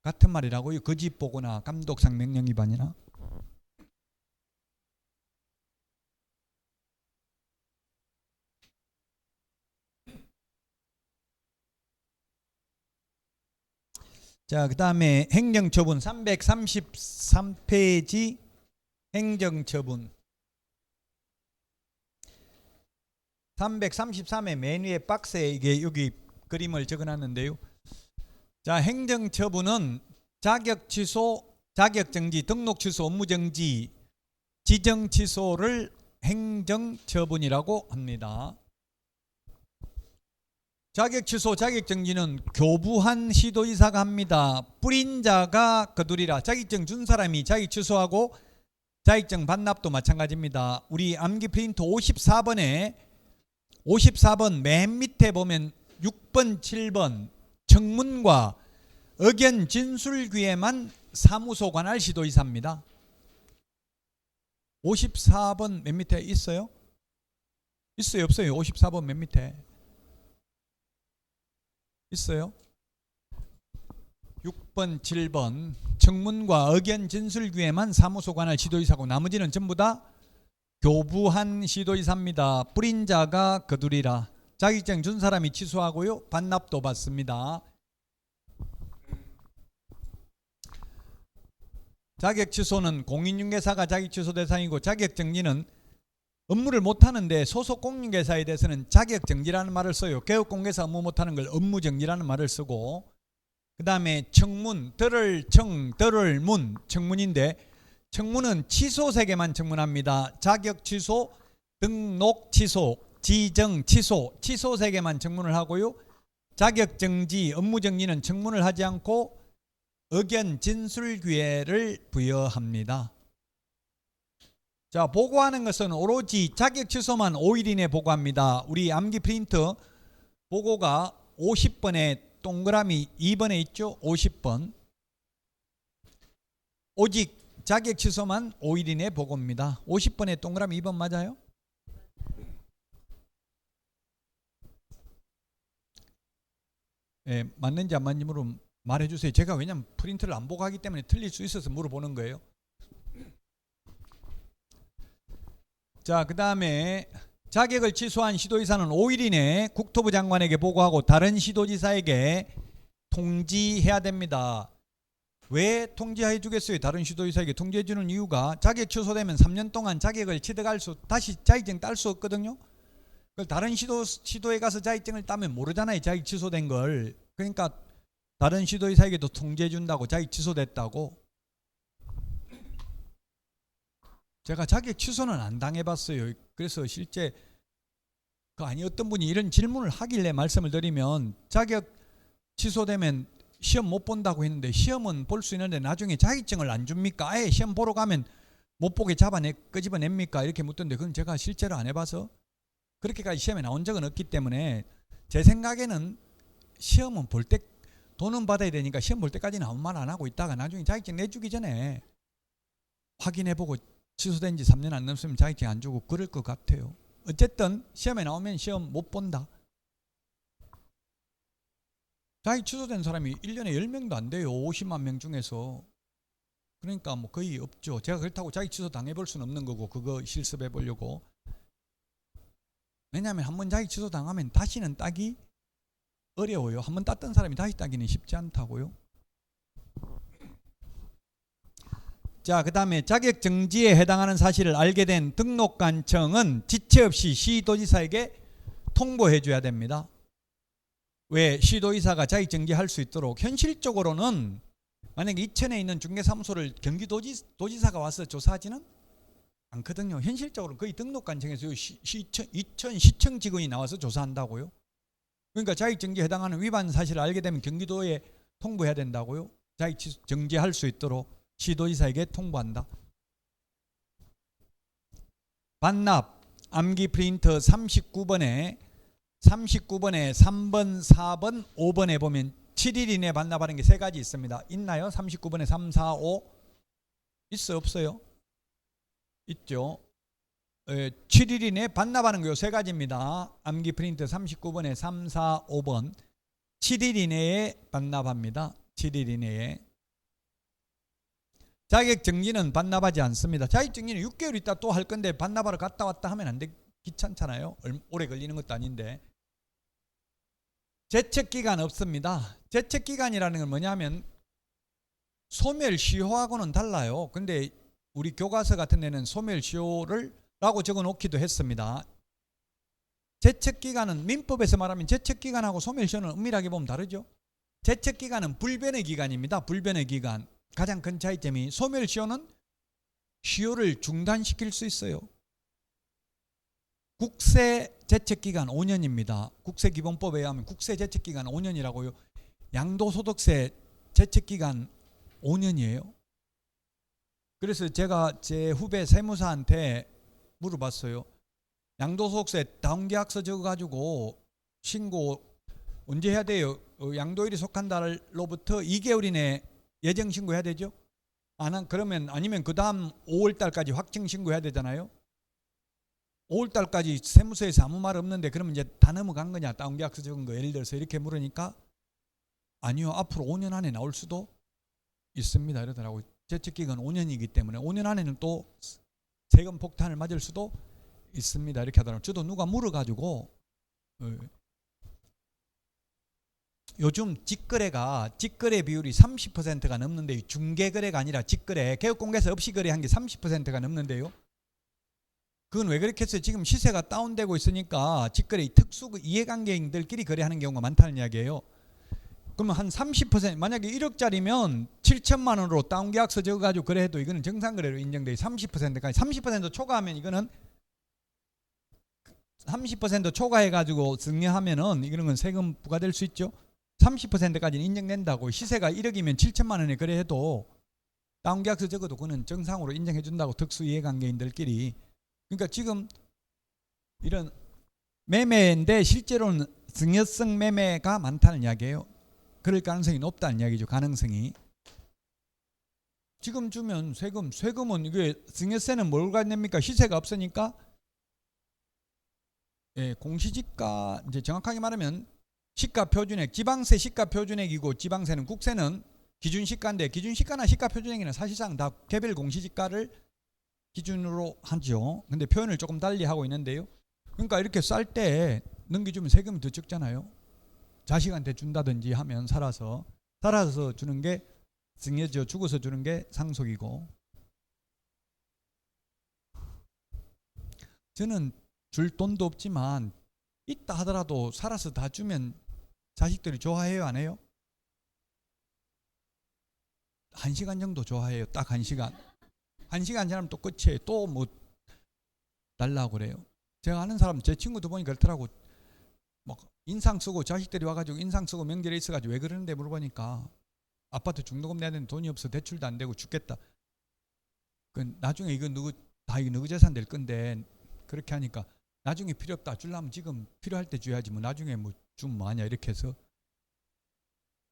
같은 말이라고요? 거짓보고나 감독상 명령 위반이나? 자, 그 다음에 행정처분 333페이지 행정처분 333의 맨 위에 박스에 이게 여기 그림을 적어놨는데요. 자, 행정처분은 자격취소, 자격정지, 등록취소, 업무정지, 지정취소를 행정처분이라고 합니다. 자격취소, 자격정지는 교부한 시도이사가 합니다. 뿌린 자가 거두리라. 자격증 준 사람이 자격 취소하고 자격증 반납도 마찬가지입니다. 우리 암기 프린트 54번에 54번 맨 밑에 보면 6번, 7번 청문과 의견 진술기에만 사무소 관할 시도이사입니다. 54번 맨 밑에 있어요? 있어요, 없어요? 54번 맨 밑에 있어요? 6번, 7번 청문과 의견 진술기에만 사무소 관할 시도이사고 나머지는 전부 다 교부한 시도이사입니다. 뿌린 자가 거두리라. 자격증 준 사람이 취소하고요. 반납도 받습니다. 자격 취소는 공인중개사가 자격 취소 대상이고 자격정지는 업무를 못하는데 소속 공인중개사에 대해서는 자격정지라는 말을 써요. 개업공개사 업무 못하는 걸 업무정지라는 말을 쓰고 그 다음에 청문, 들을 청, 들을 문, 청문인데 청문은 취소세계만 청문합니다. 자격 취소, 등록 취소, 지정 취소, 취소세계만 청문을 하고요. 자격정지, 업무정지는 청문을 하지 않고 의견 진술 기회를 부여합니다. 자, 보고하는 것은 오로지 자격 취소만 5일 이내 보고합니다. 우리 암기 프린트 보고가 50번에 동그라미 2번에 있죠. 50번. 오직 자격 취소만 5일 이내 보고입니다. 50번에 동그라미 2번 맞아요? 예, 맞는지 안 맞는지 말해주세요. 제가 왜냐면 프린트를 안 보고 하기 때문에 틀릴 수 있어서 물어보는 거예요. 자, 그 다음에 자격을 취소한 시도지사는 5일 이내 국토부 장관에게 보고하고 다른 시도지사에게 통지해야 됩니다. 왜 통지해 주겠어요? 다른 시도의사에게 통지해 주는 이유가 자격 취소되면 3년 동안 자격을 취득할 수 다시 자격증 딸 수 없거든요. 그걸 다른 시도에 가서 자격증을 따면 모르잖아요. 자격 취소된 걸. 그러니까 다른 시도의사에게도 통지해 준다고 자격 취소됐다고. 제가 자격 취소는 안 당해봤어요. 그래서 실제 어떤 분이 이런 질문을 하길래 말씀을 드리면 자격 취소되면 시험 못 본다고 했는데 시험은 볼 수 있는데 나중에 자격증을 안 줍니까? 아예 시험 보러 가면 못 보게 끄집어냅니까? 이렇게 묻던데 그건 제가 실제로 안 해봐서 그렇게까지 시험에 나온 적은 없기 때문에 제 생각에는 시험은 볼 때 돈은 받아야 되니까 시험 볼 때까지는 아무 말 안 하고 있다가 나중에 자격증 내주기 전에 확인해보고 취소된 지 3년 안 넘으면 자격증 안 주고 그럴 것 같아요. 어쨌든 시험에 나오면 시험 못 본다. 자격 취소된 사람이 1년에 10명도 안 돼요. 50만 명 중에서. 그러니까 뭐 거의 없죠. 제가 그렇다고 자격 취소 당해볼 수는 없는 거고 그거 실습해 보려고. 왜냐하면 한번 자격 취소 당하면 다시는 따기 어려워요. 한번 땄던 사람이 다시 따기는 쉽지 않다고요. 자, 그 다음에 자격정지에 해당하는 사실을 알게 된 등록관청은 지체 없이 시도지사에게 통보해 줘야 됩니다. 왜? 시도지사가 자격정지할 수 있도록. 현실적으로는 만약에 이천에 있는 중개사무소를 경기도지사가 와서 조사하지는 않거든요. 현실적으로 거의 등록관청에서 이천 시청 직원이 나와서 조사한다고요. 그러니까 자격정지에 해당하는 위반 사실을 알게 되면 경기도에 통보해야 된다고요. 자격정지할 수 있도록 시도지사에게 통보한다. 반납 암기 프린터 39번에 3번, 4번, 5번에 보면 7일 이내 반납하는 게 세 가지 있습니다. 있나요? 39번에 3, 4, 5 있어요? 없어요? 있죠. 7일 이내 반납하는 거 세 가지입니다. 암기 프린터 39번에 3, 4, 5번 7일 이내에 반납합니다. 7일 이내에. 자격정지는 반납하지 않습니다. 자격정지는 6개월 있다 또 할 건데 반납하러 갔다 왔다 하면 안 돼. 귀찮잖아요. 오래 걸리는 것도 아닌데. 제척기간 없습니다. 제척기간이라는 건 뭐냐면 소멸시효하고는 달라요. 근데 우리 교과서 같은 데는 소멸시효를 라고 적어 놓기도 했습니다. 제척기간은 민법에서 말하면 제척기간하고 소멸시효는 엄밀하게 보면 다르죠. 제척기간은 불변의 기간입니다. 불변의 기간. 가장 큰 차이점이 소멸시효는 시효를 중단시킬 수 있어요. 국세 제척기간 5년입니다. 국세기본법에 의하면 국세 제척기간 5년이라고요. 양도소득세 제척기간 5년이에요. 그래서 제가 제 후배 세무사한테 물어봤어요. 양도소득세 다운계약서 적어가지고 신고 언제 해야 돼요? 양도일이 속한 달로부터 2개월 이내 예정 신고해야 되죠? 그러면 아니면 그 다음 5월 달까지 확정 신고해야 되잖아요. 5월 달까지 세무서에서 아무 말 없는데 그러면 이제 다 넘어간 거냐? 다운계약서 적은 거 예를 들어서 이렇게 물으니까 아니요, 앞으로 5년 안에 나올 수도 있습니다 이러더라고요. 제척기간 5년이기 때문에 5년 안에는 또 세금 폭탄을 맞을 수도 있습니다 이렇게 하더라고요. 저도 누가 물어가지고 요즘 직거래 비율이 30%가 넘는데 중개거래가 아니라 직거래, 개업공개서 없이 거래한 게 30%가 넘는데요. 그건 왜 그렇게 했어요? 지금 시세가 다운되고 있으니까 직거래 특수 이해관계인들끼리 거래하는 경우가 많다는 이야기예요. 그러면 한 30% 만약에 1억짜리면 7천만 원으로 다운계약서 적어가지고 거래해도 이거는 정상거래로 인정돼요. 30%까지 30% 초과하면 이거는 30% 초과해가지고 증여하면은 이거는 건 세금 부과될 수 있죠. 30%까지는 인정된다고. 시세가 1억이면 7천만 원에 거래해도 다운계약서 적어도 그거는 정상으로 인정해준다고. 특수이해관계인들끼리. 그러니까 지금 이런 매매인데 실제로는 증여성 매매가 많다는 이야기예요. 그럴 가능성이 높다는 이야기죠. 가능성이. 지금 주면 세금은 이게 증여세는 뭘 냅니까? 시세가 없으니까 공시지가 이제 정확하게 말하면 시가표준액, 지방세 시가표준액이고 지방세는 국세는 기준시가인데 기준시가나 시가표준액에는 사실상 다 개별 공시지가를 기준으로 하죠. 근데 표현을 조금 달리 하고 있는데요. 그러니까 이렇게 쌀 때 넘겨주면 세금이 더 적잖아요. 자식한테 준다든지 하면 살아서 주는 게 정해져 죽어서 주는 게 상속이고, 저는 줄 돈도 없지만 있다 하더라도 살아서 다 주면 자식들이 좋아해요, 안 해요? 1시간 정도 좋아해요. 딱 1시간. 1시간 지나면 또 끝이에요. 또 뭐 달라고 그래요. 제가 아는 사람, 제 친구도 보니 그렇더라고. 막 인상 쓰고, 자식들이 와가지고 인상 쓰고 명절에 있어가지고 왜 그러는데 물어보니까 아파트 중도금 내야 되는데 돈이 없어 대출도 안 되고 죽겠다. 그 나중에 이거 누구 재산 될 건데 그렇게 하니까 나중에 필요 없다. 주려면 지금 필요할 때 줘야지 뭐 나중에 뭐 주면 뭐하냐 이렇게 해서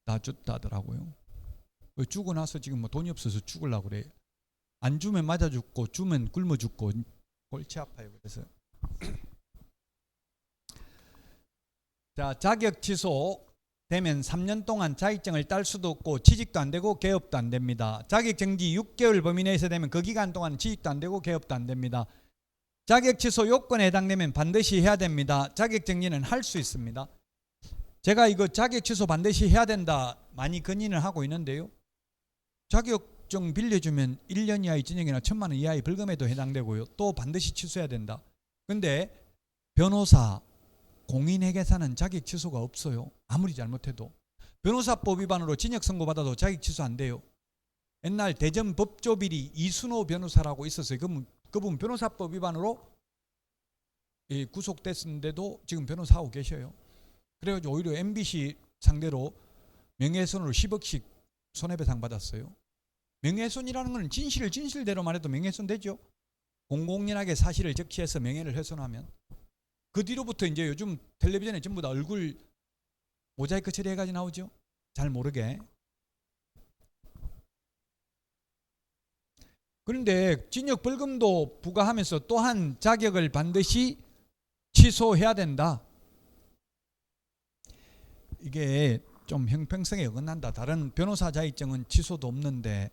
다 줬다 하더라고요. 주고 나서 지금 뭐 돈이 없어서 죽으려고 그래. 안 주면 맞아 죽고 주면 굶어 죽고 골치 아파요. 그래서 자, 자격 취소 되면 3년 동안 자격증을 딸 수도 없고 취직도 안 되고 개업도 안 됩니다. 자격 정지 6개월 범위 내에서 되면 그 기간 동안 취직도 안 되고 개업도 안 됩니다. 자격 취소 요건에 해당되면 반드시 해야 됩니다. 자격 정지는 할 수 있습니다. 제가 이거 자격 취소 반드시 해야 된다 많이 건의를 하고 있는데요. 자격증 빌려주면 1년 이하의 징역이나 1,000만 원 이하의 벌금에도 해당되고요. 또 반드시 취소해야 된다. 근데 변호사, 공인회계사는 자격 취소가 없어요. 아무리 잘못해도. 변호사법 위반으로 징역 선고받아도 자격 취소 안 돼요. 옛날 대전 법조비리 이순호 변호사라고 있었어요. 그분 변호사법 위반으로 구속됐는데도 지금 변호사하고 계셔요. 그래가지고 오히려 MBC 상대로 명예훼손으로 10억씩 손해배상 받았어요. 명예훼손이라는 건 진실을 진실대로 말해도 명예훼손 되죠. 공공연하게 사실을 적시해서 명예를 훼손하면. 그 뒤로부터 이제 요즘 텔레비전에 전부 다 얼굴 모자이크 처리해가지고 나오죠. 잘 모르게. 그런데 징역 벌금도 부과하면서 또한 자격을 반드시 취소해야 된다. 이게 좀 형평성에 어긋난다. 다른 변호사 자격증은 취소도 없는데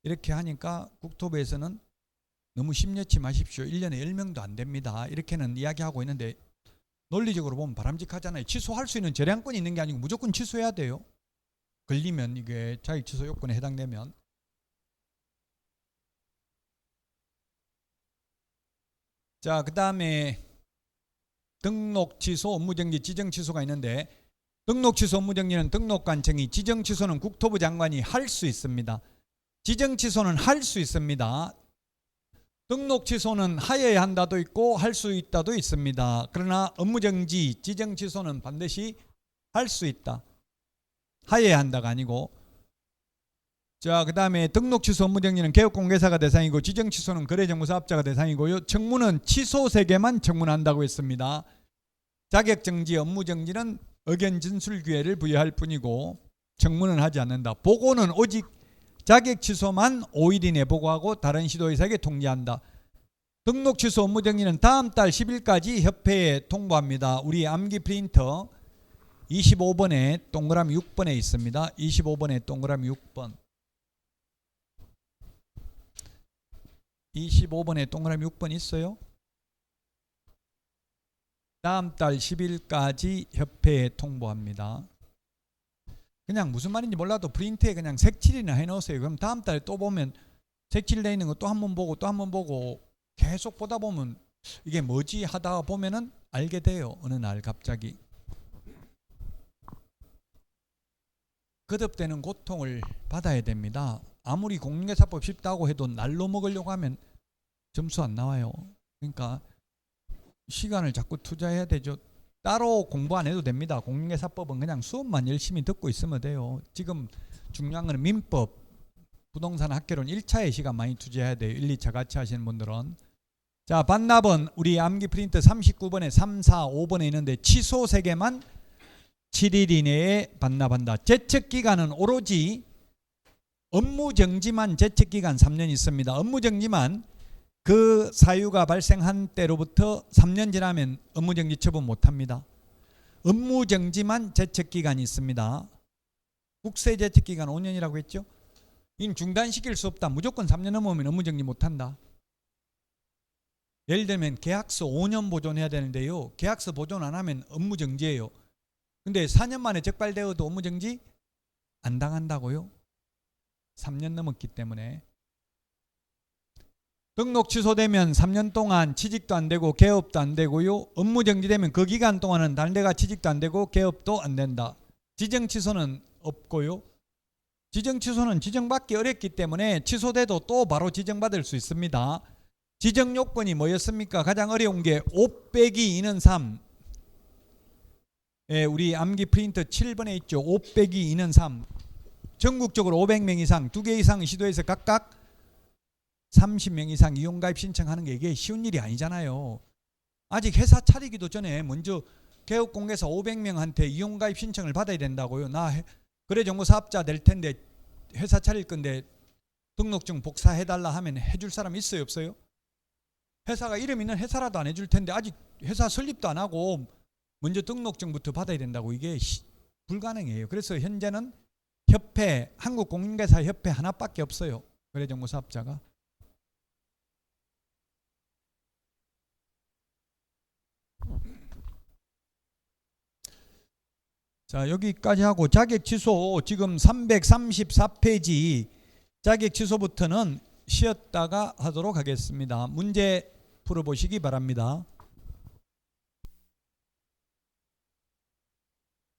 이렇게 하니까 국토부에서는 너무 심려치 마십시오. 1년에 10명도 안 됩니다. 이렇게는 이야기하고 있는데 논리적으로 보면 바람직하잖아요. 취소할 수 있는 재량권이 있는 게 아니고 무조건 취소해야 돼요. 걸리면 이게 자격 취소 요건에 해당되면. 자, 그 다음에 등록 취소, 업무정지, 지정 취소가 있는데 등록 취소, 업무정지는 등록관청이, 지정 취소는 국토부 장관이 할 수 있습니다. 지정 취소는 할 수 있습니다. 등록 취소는 하여야 한다도 있고 할 수 있다도 있습니다. 그러나 업무정지, 지정 취소는 반드시 할 수 있다. 하여야 한다가 아니고. 자, 그 다음에 등록 취소, 업무정지는 개업공개사가 대상이고 지정 취소는 거래정보사업자가 대상이고요. 청문은 취소 세계만 청문한다고 했습니다. 자격정지, 업무정지는 의견 진술 기회를 부여할 뿐이고 청문은 하지 않는다. 보고는 오직 자격 취소만 5일 이내 보고하고 다른 시도의사에게 통지한다. 등록 취소, 업무정지는 다음 달 10일까지 협회에 통보합니다. 우리 암기 프린터 25번에 동그라미 6번에 있습니다. 25번에 동그라미 6번. 25번에 동그라미 6번 있어요? 다음 달 10일까지 협회에 통보합니다. 그냥 무슨 말인지 몰라도 프린트에 그냥 색칠이나 해놓으세요. 그럼 다음 달에 또 보면 색칠되어 있는 거 또 한 번 보고 또 한 번 보고 계속 보다 보면 이게 뭐지 하다가 보면은 알게 돼요. 어느 날 갑자기. 거듭되는 고통을 받아야 됩니다. 아무리 공인중개사법 쉽다고 해도 날로 먹으려고 하면 점수 안 나와요. 그러니까 시간을 자꾸 투자해야 되죠. 따로 공부 안 해도 됩니다. 공인중개사법은 그냥 수업만 열심히 듣고 있으면 돼요. 지금 중요한 건 민법, 부동산 학개론 1차에 시간 많이 투자해야 돼요. 1, 2차 같이 하시는 분들은. 자, 반납은 우리 암기 프린트 39번에 3, 4, 5번에 있는데 취소 3개만 7일 이내에 반납한다. 제척기간은 오로지 업무정지만 제척기간 3년 있습니다. 업무정지만 그 사유가 발생한 때로부터 3년 지나면 업무정지 처분 못합니다. 업무정지만 제척기간이 있습니다. 국세제척기간 5년이라고 했죠. 이는 중단시킬 수 없다. 무조건 3년 넘으면 업무정지 못한다. 예를 들면 계약서 5년 보존해야 되는데요. 계약서 보존 안 하면 업무정지예요. 근데 4년 만에 적발되어도 업무정지 안 당한다고요? 3년 넘었기 때문에. 등록 취소되면 3년 동안 취직도 안 되고 개업도 안 되고요. 업무 정지되면 그 기간 동안은 다른 데가 취직도 안 되고 개업도 안 된다. 지정 취소는 없고요. 지정 취소는 지정받기 어렵기 때문에 취소돼도 또 바로 지정받을 수 있습니다. 지정 요건이 뭐였습니까? 가장 어려운 게 5 빼기 2는 3. 예, 우리 암기 프린트 7번에 있죠. 5 빼기 2는 3. 전국적으로 500명 이상, 2개 이상 시도해서 각각 30명 이상 이용가입 신청하는 게 이게 쉬운 일이 아니잖아요. 아직 회사 차리기도 전에 먼저 개업공개사 500명한테 이용가입 신청을 받아야 된다고요. 나 거래정보사업자 될 텐데 회사 차릴 건데 등록증 복사해달라 하면 해줄 사람 있어요, 없어요? 회사가 이름 있는 회사라도 안 해줄 텐데 아직 회사 설립도 안 하고 먼저 등록증부터 받아야 된다고. 이게 불가능해요. 그래서 현재는 협회, 한국공인중개사 협회 하나밖에 없어요. 거래정보사업자가. 자, 여기까지 하고 자격 취소 지금 334페이지 자격 취소부터는 쉬었다가 하도록 하겠습니다. 문제 풀어보시기 바랍니다.